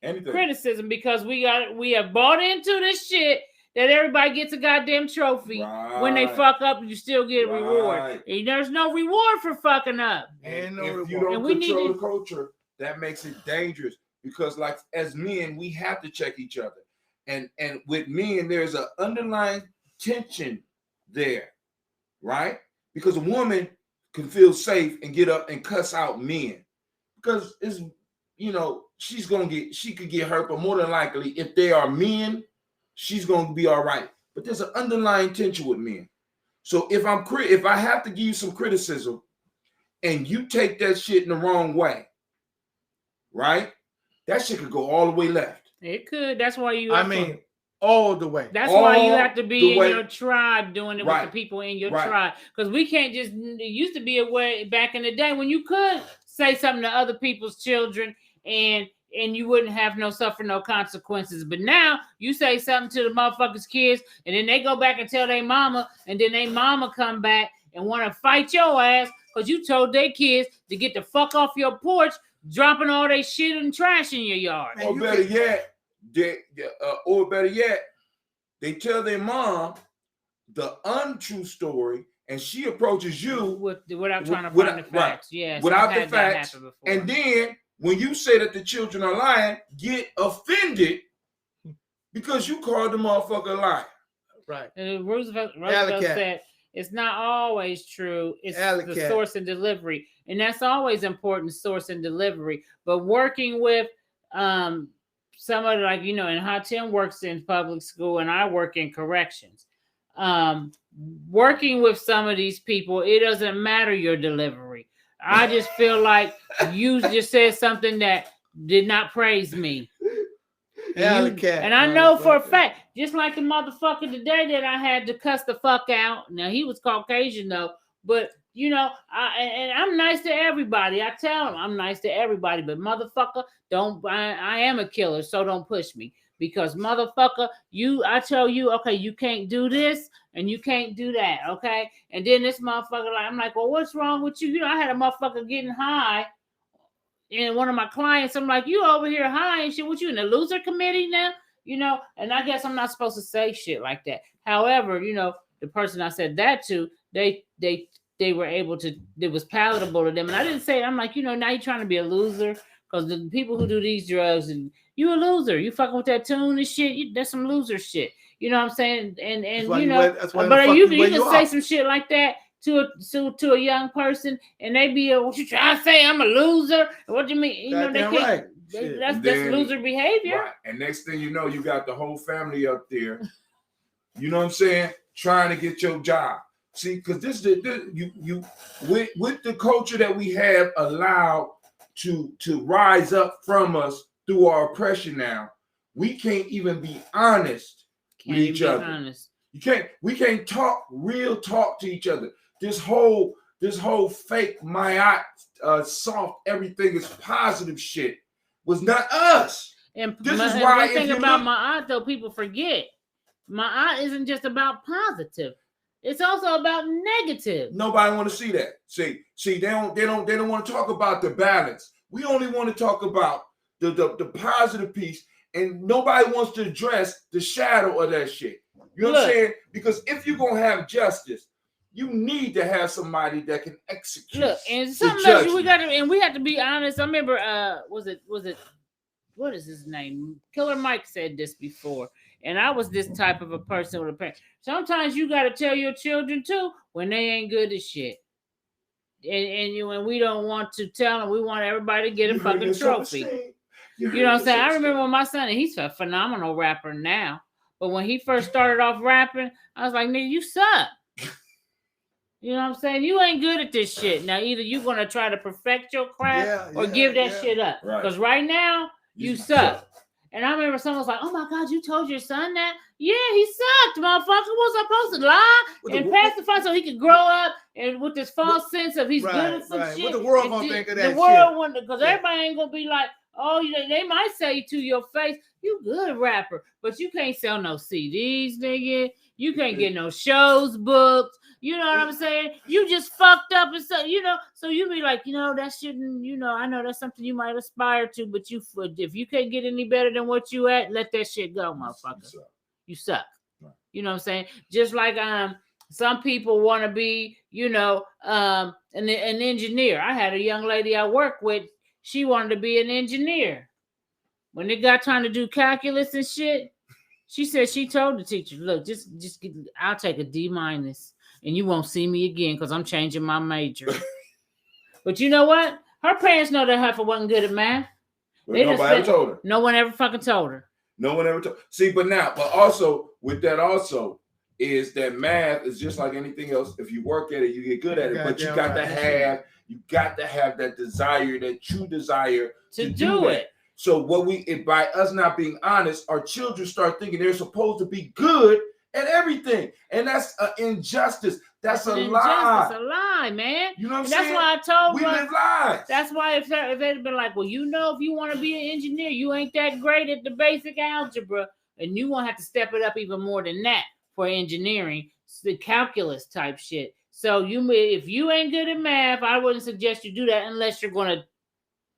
criticism because we have bought into this shit that everybody gets a goddamn trophy. Right. When they fuck up, you still get a reward. And there's no reward for fucking up. And if you don't control the culture, that makes it dangerous because, like, as men, we have to check each other. And with men, there's an underlying tension there, right? Because a woman can feel safe and get up and cuss out men because it's, you know, she could get hurt, but more than likely, if they are men, she's gonna be all right. But there's an underlying tension with men. So if I have to give you some criticism, and you take that shit in the wrong way, right? That shit could go all the way left. It could. That's why you. All the way. That's why you have to be in your tribe doing it with the people in your tribe. Because we can't just. It used to be a way back in the day when you could say something to other people's children and you wouldn't have no consequences. But now you say something to the motherfuckers' kids, and then they go back and tell their mama, and then their mama come back and want to fight your ass because you told their kids to get the fuck off your porch, dropping all their shit and trash in your yard. Or better yet, they tell their mom the untrue story, and she approaches you without trying to find the facts. Yes, without the facts. And then when you say that the children are lying, get offended because you called the motherfucker a liar. Right. And Roosevelt said it's not always true. It's the source and delivery, and that's always important. Source and delivery, but working with somebody like, you know, and Hatem works in public school and I work in corrections. Working with some of these people, it doesn't matter your delivery. I just feel like you just said something that did not praise me. And I know for a fact, just like the motherfucker today that I had to cuss the fuck out. Now he was Caucasian though, but you know, I'm nice to everybody. I tell him I'm nice to everybody, but motherfucker, I am a killer, so don't push me. Because motherfucker, I tell you, okay, you can't do this and you can't do that, okay? And then this motherfucker, I'm like, well, what's wrong with you? You know, I had a motherfucker getting high in one of my clients. I'm like, you over here high and shit. What, you in the loser committee now? You know, and I guess I'm not supposed to say shit like that. However, you know, the person I said that to, they were able to, it was palatable to them. And I didn't say it. I'm like, you know, now you're trying to be a loser. Because the people who do these drugs, and you a loser. You fucking with that tune and shit. That's some loser shit. You know what I'm saying? And you know, but you can say some shit like that to a young person, and they be, what you trying to say? I'm a loser. What do you mean? You know, they can't. That's loser behavior. Right. And next thing you know, you got the whole family up there. You know what I'm saying? Trying to get your job. See, because with the culture that we have allowed to rise up from us through our oppression now, we can't even be honest with each other. We can't talk real talk to each other. This whole fake soft, everything is positive shit was not us. And this is why the thing about Ma'at, though, people forget. Ma'at isn't just about positive. It's also about negative. Nobody want to see that. See, they don't want to talk about the balance. We only want to talk about the positive piece, and nobody wants to address the shadow of that shit. You know what I'm saying? Because if you're gonna have justice, you need to have somebody that can execute. Look, and something else we have to be honest. I remember was it what is his name? Killer Mike said this before. And I was this type of a person with a parent. Sometimes you got to tell your children too when they ain't good at shit. And we don't want to tell them. We want everybody to get a fucking trophy. You know what I'm saying? I remember when my son, and he's a phenomenal rapper now. But when he first started off rapping, I was like, nigga, you suck. You know what I'm saying? You ain't good at this shit. Now, either you're going to try to perfect your craft or give that shit up. Because right now, You suck. And I remember someone was like, "Oh my God, you told your son that? Yeah, he sucked, motherfucker. Was I supposed to lie and pacify so he could grow up and with this false sense of he's good at some shit? What the world gonna think of that shit? The world wouldn't, because everybody ain't gonna be like, oh, they might say to your face, you good rapper, but you can't sell no CDs, nigga. You can't get no shows booked. You know what I'm saying? You just fucked up and so, so you be like, that shouldn't, I know that's something you might aspire to, but if you can't get any better than what you at, let that shit go, motherfucker. You suck. Right. You know what I'm saying? Just like some people want to be, an engineer. I had a young lady I work with. She wanted to be an engineer. When it got time to do calculus and shit, she said she told the teacher, "Look, just I'll take a D- and you won't see me again because I'm changing my major." But you know what? Her parents know that heifer wasn't good at math. Nobody ever told her. No one ever fucking told her. No one ever told. See, but also with that also is that math is just like anything else. If you work at it, you get good at it. But you got to have that desire, that true desire to do it. So by us not being honest, our children start thinking they're supposed to be good at everything, and that's an injustice. That's a lie. It's a lie, man. You know what I'm saying? That's why I told we live lies. That's why if they'd been like, well, if you want to be an engineer, you ain't that great at the basic algebra, and you won't have to step it up even more than that for engineering, the calculus type shit. So if you ain't good at math, I wouldn't suggest you do that unless you're going to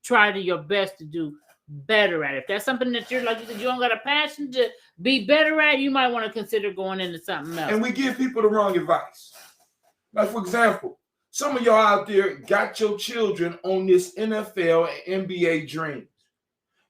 try your best to do better at it. If that's something that you're like you said, you don't got a passion to be better at, you might want to consider going into something else. And we give people the wrong advice. Like, for example, some of y'all out there got your children on this NFL and NBA dream.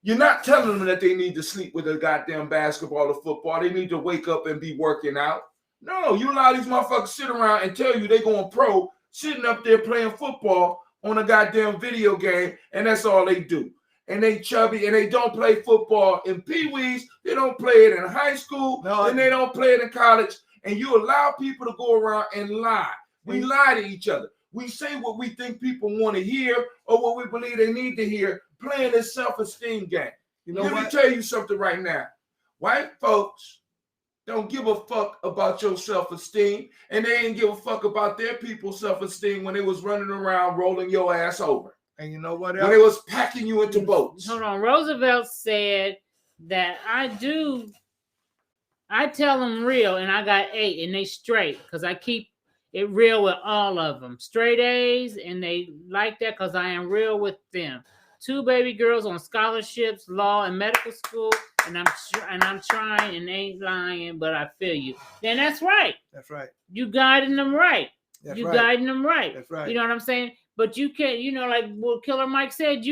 You're not telling them that they need to sleep with a goddamn basketball or football. They need to wake up and be working out. No, you allow these motherfuckers sit around and tell you they going pro, sitting up there playing football on a goddamn video game, and that's all they do. And they chubby, and they don't play football in pee-wees. They don't play it in high school, and they don't play it in college. And you allow people to go around and lie. We lie to each other. We say what we think people want to hear or what we believe they need to hear, playing this self-esteem game. Let me tell you something right now. White folks don't give a fuck about your self-esteem, and they didn't give a fuck about their people's self-esteem when they was running around rolling your ass over. And you know what else? When they was packing you into boats. Hold on. Roosevelt said that I tell them real, and I got 8, and they straight, because I keep it real with all of them. Straight A's, and they like that because I am real with them. 2 baby girls on scholarships, law, and medical school, and I'm trying and ain't lying, but I feel you. Then that's right. That's right. You guiding them right. That's you right. guiding them right. That's right. You know what I'm saying? But you can't, like what Killer Mike said,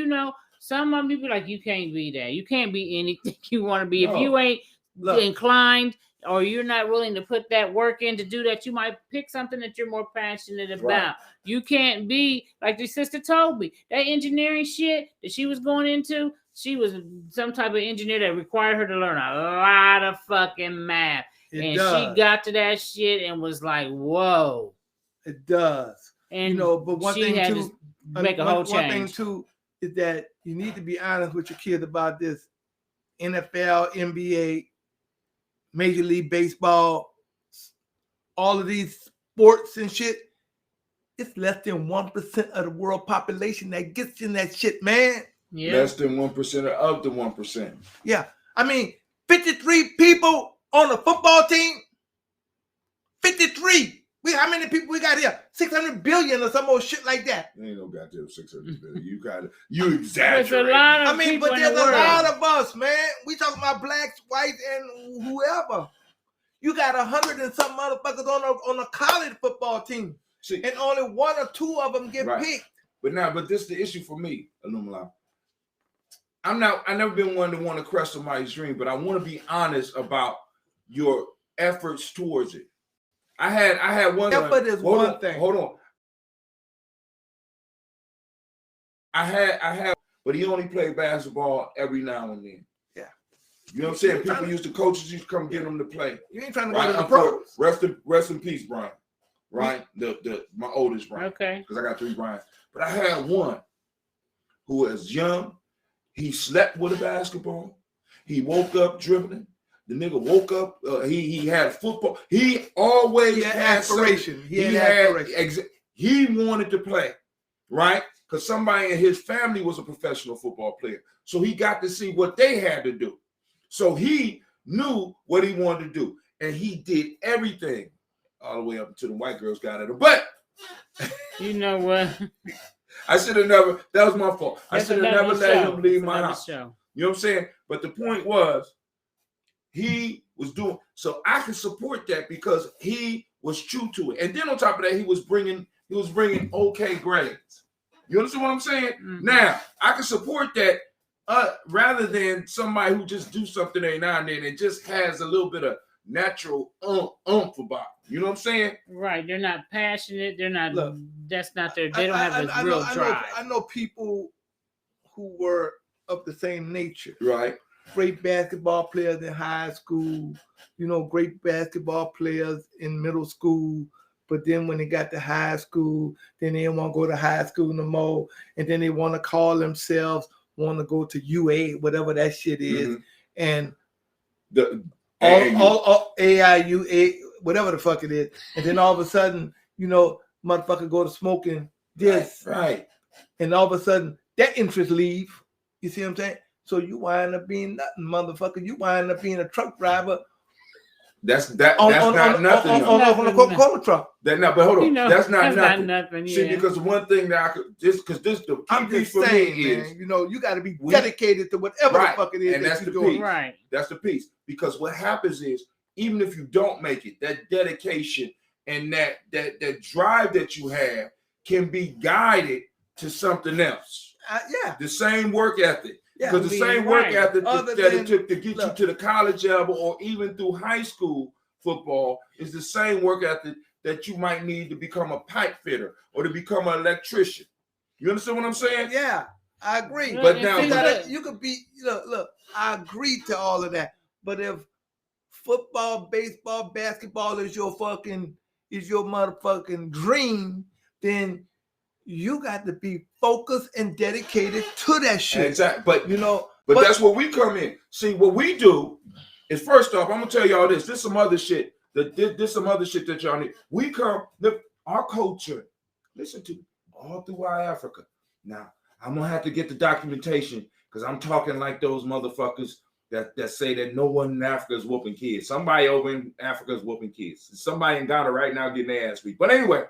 some of them be like, you can't be that. You can't be anything you want to be. No. If you ain't inclined or you're not willing to put that work in to do that, you might pick something that you're more passionate about. Right. You can't be, like the sister told me, that engineering shit that she was going into, she was some type of engineer that required her to learn a lot of fucking math. She got to that shit and was like, whoa. It does. And but one thing too, make a whole change. One thing too is that you need to be honest with your kids about this. NFL, NBA, Major League Baseball, all of these sports and shit. It's less than 1% of the world population that gets in that shit, man. Yeah. Less than 1% of the 1%. Yeah, I mean, 53 people on a football team. 53. How many people we got here? 600 billion or some old shit like that. There ain't no goddamn 600 billion. You exaggerate. There's a lot of but there's a lot of us, man. We talking about blacks, whites, and whoever. You got 100 and some motherfuckers on a college football team. See, and only 1 or 2 of them get picked. But this is the issue for me, Illumila. I've never been one to want to crush somebody's dream, but I want to be honest about your efforts towards it. I had one. Effort is one thing. Hold on. I had, but he only played basketball every now and then. Yeah. You know what I'm saying? Coaches used to come get him to play. You ain't trying to go to the pros. Rest in peace, Brian. Right? My oldest Brian. Okay. Because I got 3 Brians. But I had one who was young, He slept with a basketball. He woke up dribbling. The nigga woke up. He had football. He always had aspiration. He wanted to play, right? Because somebody in his family was a professional football player. So he got to see what they had to do. So he knew what he wanted to do. And he did everything all the way up until the white girls got at him. But you know what? I should have never, that was my fault. I should have never let him leave my house. Show. You know what I'm saying? But the point was, he was doing, so I can support that because he was true to it. And then on top of that, he was bringing okay grades. You understand what I'm saying? Mm-hmm. Now, I can support that rather than somebody who just do something every now and then and just has a little bit of natural about it. You know what I'm saying? Right. They're not passionate. They're not, that's not their, they don't have a real drive. I know people who were of the same nature. Right. Great basketball players in high school, you know, great basketball players in middle school. But then when they got to high school, then they didn't want to go to high school no more. And then they want to call themselves, want to go to UA, whatever that shit is. Mm-hmm. And the all AIUA, whatever the fuck it is. And then all of a sudden, you know, motherfucker go to smoking this. Right. And all of a sudden, that interest leave. You see what I'm saying? So you wind up being nothing, motherfucker. You wind up being a truck driver. That's not nothing. On a Coca-Cola truck. But hold on. You know, that's not nothing. See, because one thing that I could I'm just saying, man, you know, you got to be dedicated to whatever the fuck it is. And that's the piece. Right. That's the piece. Because what happens is, even if you don't make it, that dedication and that drive that you have can be guided to something else. Yeah. The same work ethic. Because the same work ethic that it took to get you to the college level or even through high school football is the same work ethic that you might need to become a pipe fitter or to become an electrician. You understand what I'm saying? Yeah, I agree. But now you could be, look, I agree to all of that. But if football, baseball, basketball is your motherfucking dream, then you got to be focused and dedicated to that shit. Exactly. But that's where we come in. See, what we do is, first off, I'm gonna tell y'all this. This some other shit. This some other shit that y'all need. We come, our culture, listen to all throughout Africa. Now, I'm gonna have to get the documentation because I'm talking like those motherfuckers that say that no one in Africa is whooping kids. Somebody over in Africa is whooping kids. Somebody in Ghana right now getting their ass beat. But anyway,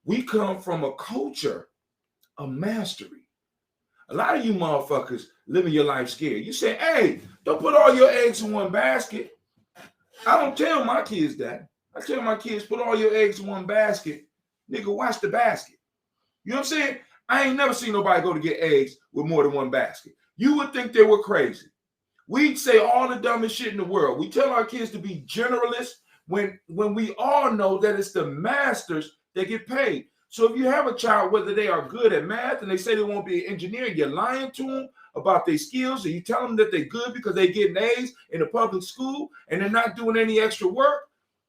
we come from a culture of mastery. A lot of you motherfuckers living your life scared. You say, hey, don't put all your eggs in one basket. I don't tell my kids that. I tell my kids, put all your eggs in one basket. Nigga, watch the basket. You know what I'm saying? I ain't never seen nobody go to get eggs with more than one basket. You would think they were crazy. We'd say all the dumbest shit in the world. We tell our kids to be generalists when we all know that it's the masters that get paid. So if you have a child, whether they are good at math and they say they won't be an engineer, you're lying to them about their skills, and you tell them that they're good because they get A's in a public school and they're not doing any extra work,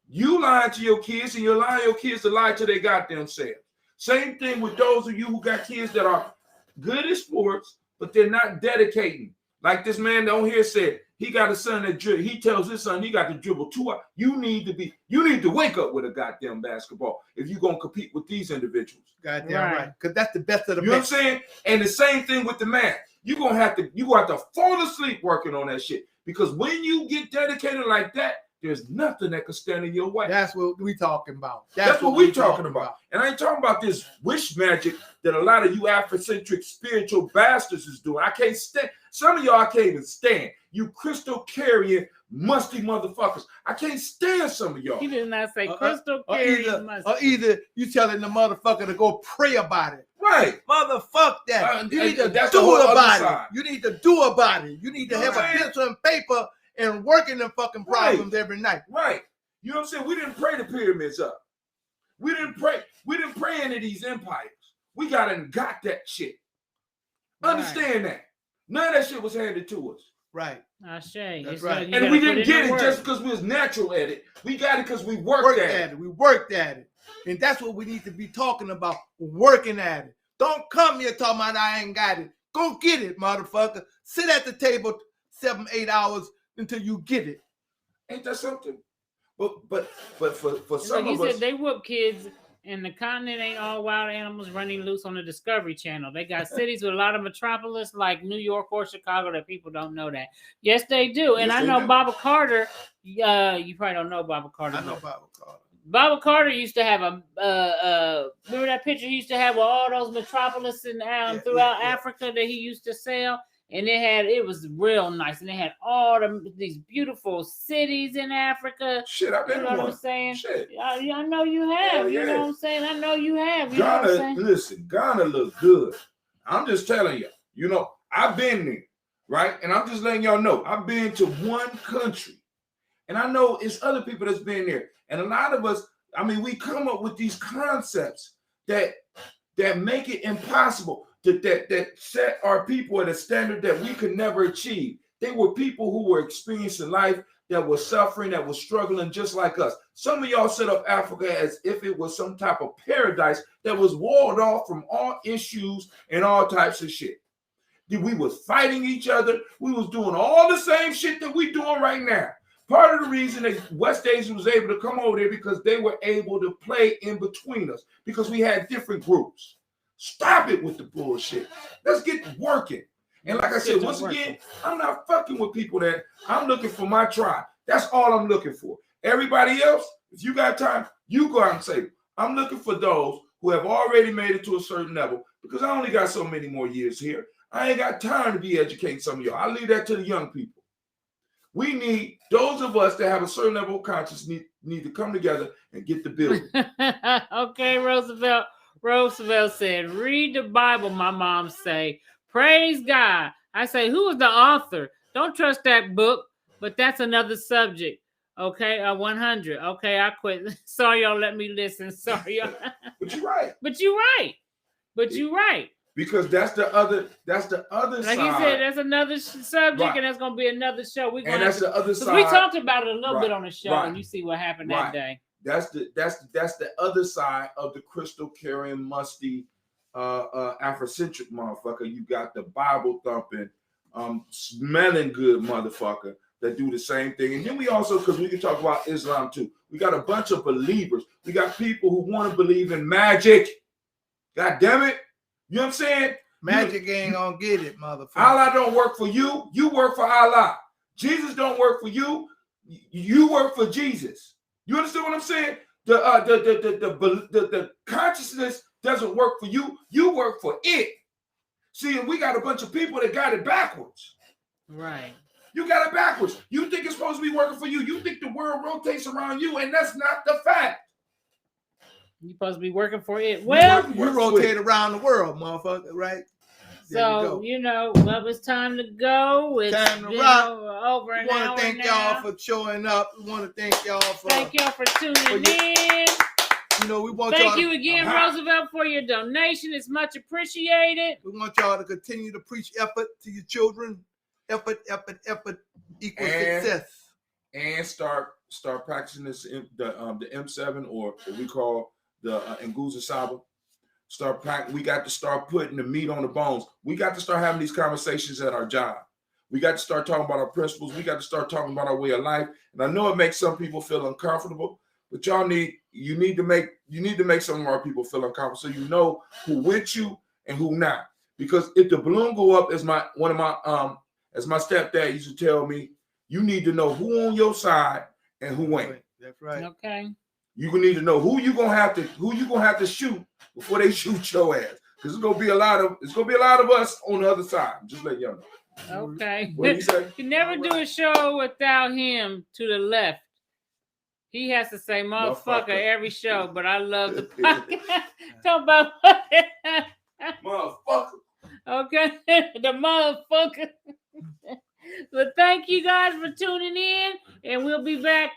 you lying to your kids, and you're allowing your kids to lie to their goddamn selves. Same thing with those of you who got kids that are good at sports, but they're not dedicating. Like this man down here said, he got a son that dribble. He tells his son he got to dribble 2 hours. You need to wake up with a goddamn basketball if you're gonna compete with these individuals. Goddamn right. Because that's the best of the best. You know what I'm saying? And the same thing with the math. You're gonna have to fall asleep working on that shit. Because when you get dedicated like that, there's nothing that can stand in your way. That's what we talking about. That's what we talking about. And I ain't talking about this wish magic that a lot of you Afrocentric spiritual bastards is doing. I can't stand. Some of y'all I can't even stand. You crystal carrying musty motherfuckers. I can't stand some of y'all. He did not say crystal carrying musty. Or either you telling the motherfucker to go pray about it. Right. Motherfuck that. You need to do about it. You need to do about it. You need to have a pencil and paper and working them fucking problems every night. Right. You know what I'm saying? We didn't pray the pyramids up. We didn't pray into these empires. We got that shit. Understand that. None of that shit was handed to us. Right. That's right. And we didn't get it just because we was natural at it. We got it because we worked at it. We worked at it. And that's what we need to be talking about, working at it. Don't come here talking about I ain't got it. Go get it, motherfucker. Sit at the table 7-8 hours until you get it. Ain't that something? But for some like of you us, said, they whoop kids, and the continent ain't all wild animals running loose on the Discovery Channel. They got cities with a lot of metropolis like New York or Chicago that people don't know that. Yes, they do. And Yes, I they know do. Baba Carter. You probably don't know Baba Carter. I know Baba Carter. Baba Carter used to have remember that picture he used to have with all those metropolis throughout Africa that he used to sell, and it was real nice, and they had all these beautiful cities in Africa. Shit, I've been you know what I'm saying? Shit. I know you have. You know what I'm saying? I know you have. You know what I'm saying? Listen, Ghana look good. I'm just telling you. You know, I've been there, right? And I'm just letting y'all know, I've been to one country. And I know it's other people that's been there. And a lot of us, I mean, we come up with these concepts that make it impossible, that set our people at a standard that we could never achieve. They were people who were experiencing life, that were suffering, that were struggling just like us. Some of y'all set up Africa as if it was some type of paradise that was walled off from all issues and all types of shit. We was fighting each other. We was doing all the same shit that we doing right now. Part of the reason that West Asia was able to come over there because they were able to play in between us because we had different groups. Stop it with the bullshit. Let's get working. And like I said, once again, I'm not fucking with people that I'm looking for my tribe. That's all I'm looking for. Everybody else, if you got time, you go out and say, I'm looking for those who have already made it to a certain level because I only got so many more years here. I ain't got time to be educating some of y'all. I leave that to the young people. We need those of us that have a certain level of consciousness need to come together and get the building. Okay, Roosevelt. Roosevelt said, read the Bible, my mom say. Praise God. I say, who is the author? Don't trust that book, but that's another subject. Okay, 100. Okay, I quit. Sorry, y'all let me listen. Sorry, y'all. But you're right. But you're right. But you're right. Because that's the other side. Like you said, that's another subject, right. And that's gonna be another show. And that's the other side. We talked about it a little right. bit on the show, right. and you see what happened right. that day. That's the other side of the crystal carrying musty Afrocentric motherfucker. You got the Bible thumping, smelling good motherfucker that do the same thing. And then we also, because we can talk about Islam too. We got a bunch of believers. We got people who want to believe in magic. God damn it. You know what I'm saying? Magic ain't gonna get it, motherfucker. Allah don't work for you. You work for Allah. Jesus don't work for you. You work for Jesus. You understand what I'm saying? The consciousness doesn't work for you. You work for it. See, we got a bunch of people that got it backwards. Right. You got it backwards. You think it's supposed to be working for you. You think the world rotates around you, and that's not the fact. You're supposed to be working for it. Well, you rotate around the world, motherfucker, right? So, well, it's time to go. It's time to rock. Over an hour. We want to thank y'all for showing up. We want to thank y'all for tuning in. We want thank you again, Roosevelt, for your donation. It's much appreciated. We want y'all to continue to preach effort to your children. Effort equals success. And start practicing this the M7 or what we call the Nguza Saba. We got to start putting the meat on the bones. We got to start having these conversations at our job. We got to start talking about our principles. We got to start talking about our way of life. And I know it makes some people feel uncomfortable, but you need to make some of our people feel uncomfortable so you know who with you and who not. Because if the balloon go up, as my stepdad used to tell me, you need to know who on your side and who ain't. That's right. Okay. You need to know who you gonna have to shoot before they shoot your ass. Because it's gonna be a lot of us on the other side. Just let y'all know. Okay. What do you say? You never do a show without him to the left. He has to say motherfucker every show, but I love the podcast. Talk about motherfucker. Okay. The motherfucker. But thank you guys for tuning in, and we'll be back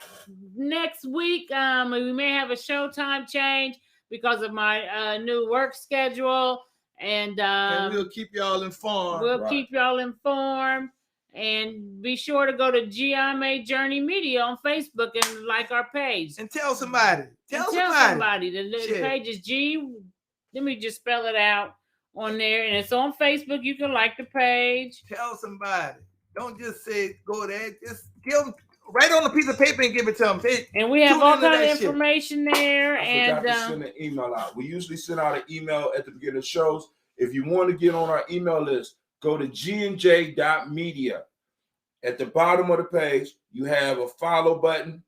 next week. We may have a showtime change because of my new work schedule, and we'll keep y'all informed. Keep y'all informed, and be sure to go to Gye-Nyame Journey Media on Facebook and like our page. And tell somebody. Tell somebody. The page is G. Let me just spell it out. on there, and it's on Facebook. You can like the page. Tell somebody. Don't just say go there. Just give them, write on a piece of paper and give it to them. Say, and we have all kinds of shit. information there. I forgot to send an email out. We usually send out an email at the beginning of shows. If you want to get on our email list, go to gnj.media. At the bottom of the page, you have a follow button,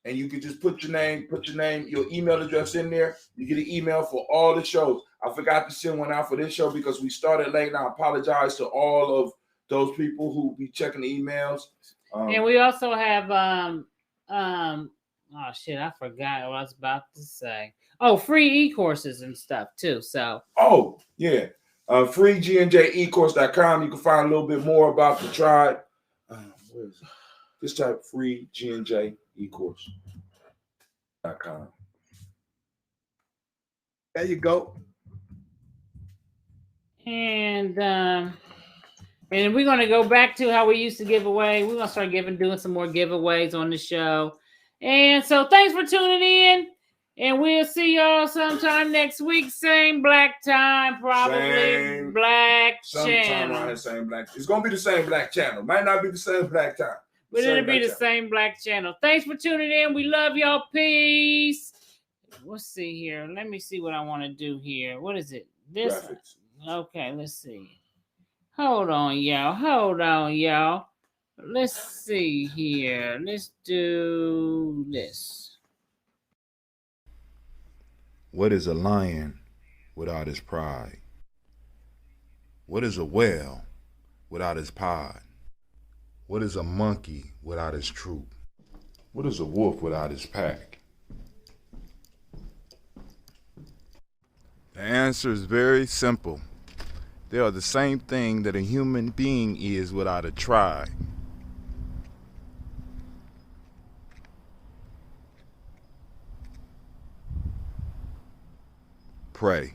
and you can just put your name, your email address in there. You get an email for all the shows. I forgot to send one out for this show because we started late, and I apologize to all of those people who be checking the emails. And we also have oh shit, I forgot what I was about to say. Oh, free e-courses and stuff too. So yeah. Free gnjecourse.com. You can find a little bit more about the tribe. Where is it? Just type free gnjecourse.com. There you go. And we're gonna go back to how we used to give away. We're gonna start doing some more giveaways on the show. And so thanks for tuning in. And we'll see y'all sometime next week. Same black time, probably black channel. Same black. It's gonna be the same black channel. Might not be the same black time. But it'll be the same black channel. Thanks for tuning in. We love y'all. Peace. Let's see here. Let me see what I want to do here. What is it? This. Graphics. Okay, let's see. Hold on, y'all. Let's see here. Let's do this. What is a lion without his pride? What is a whale without his pod? What is a monkey without his troop? What is a wolf without his pack? The answer is very simple. They are the same thing that a human being is without a tribe. Pray.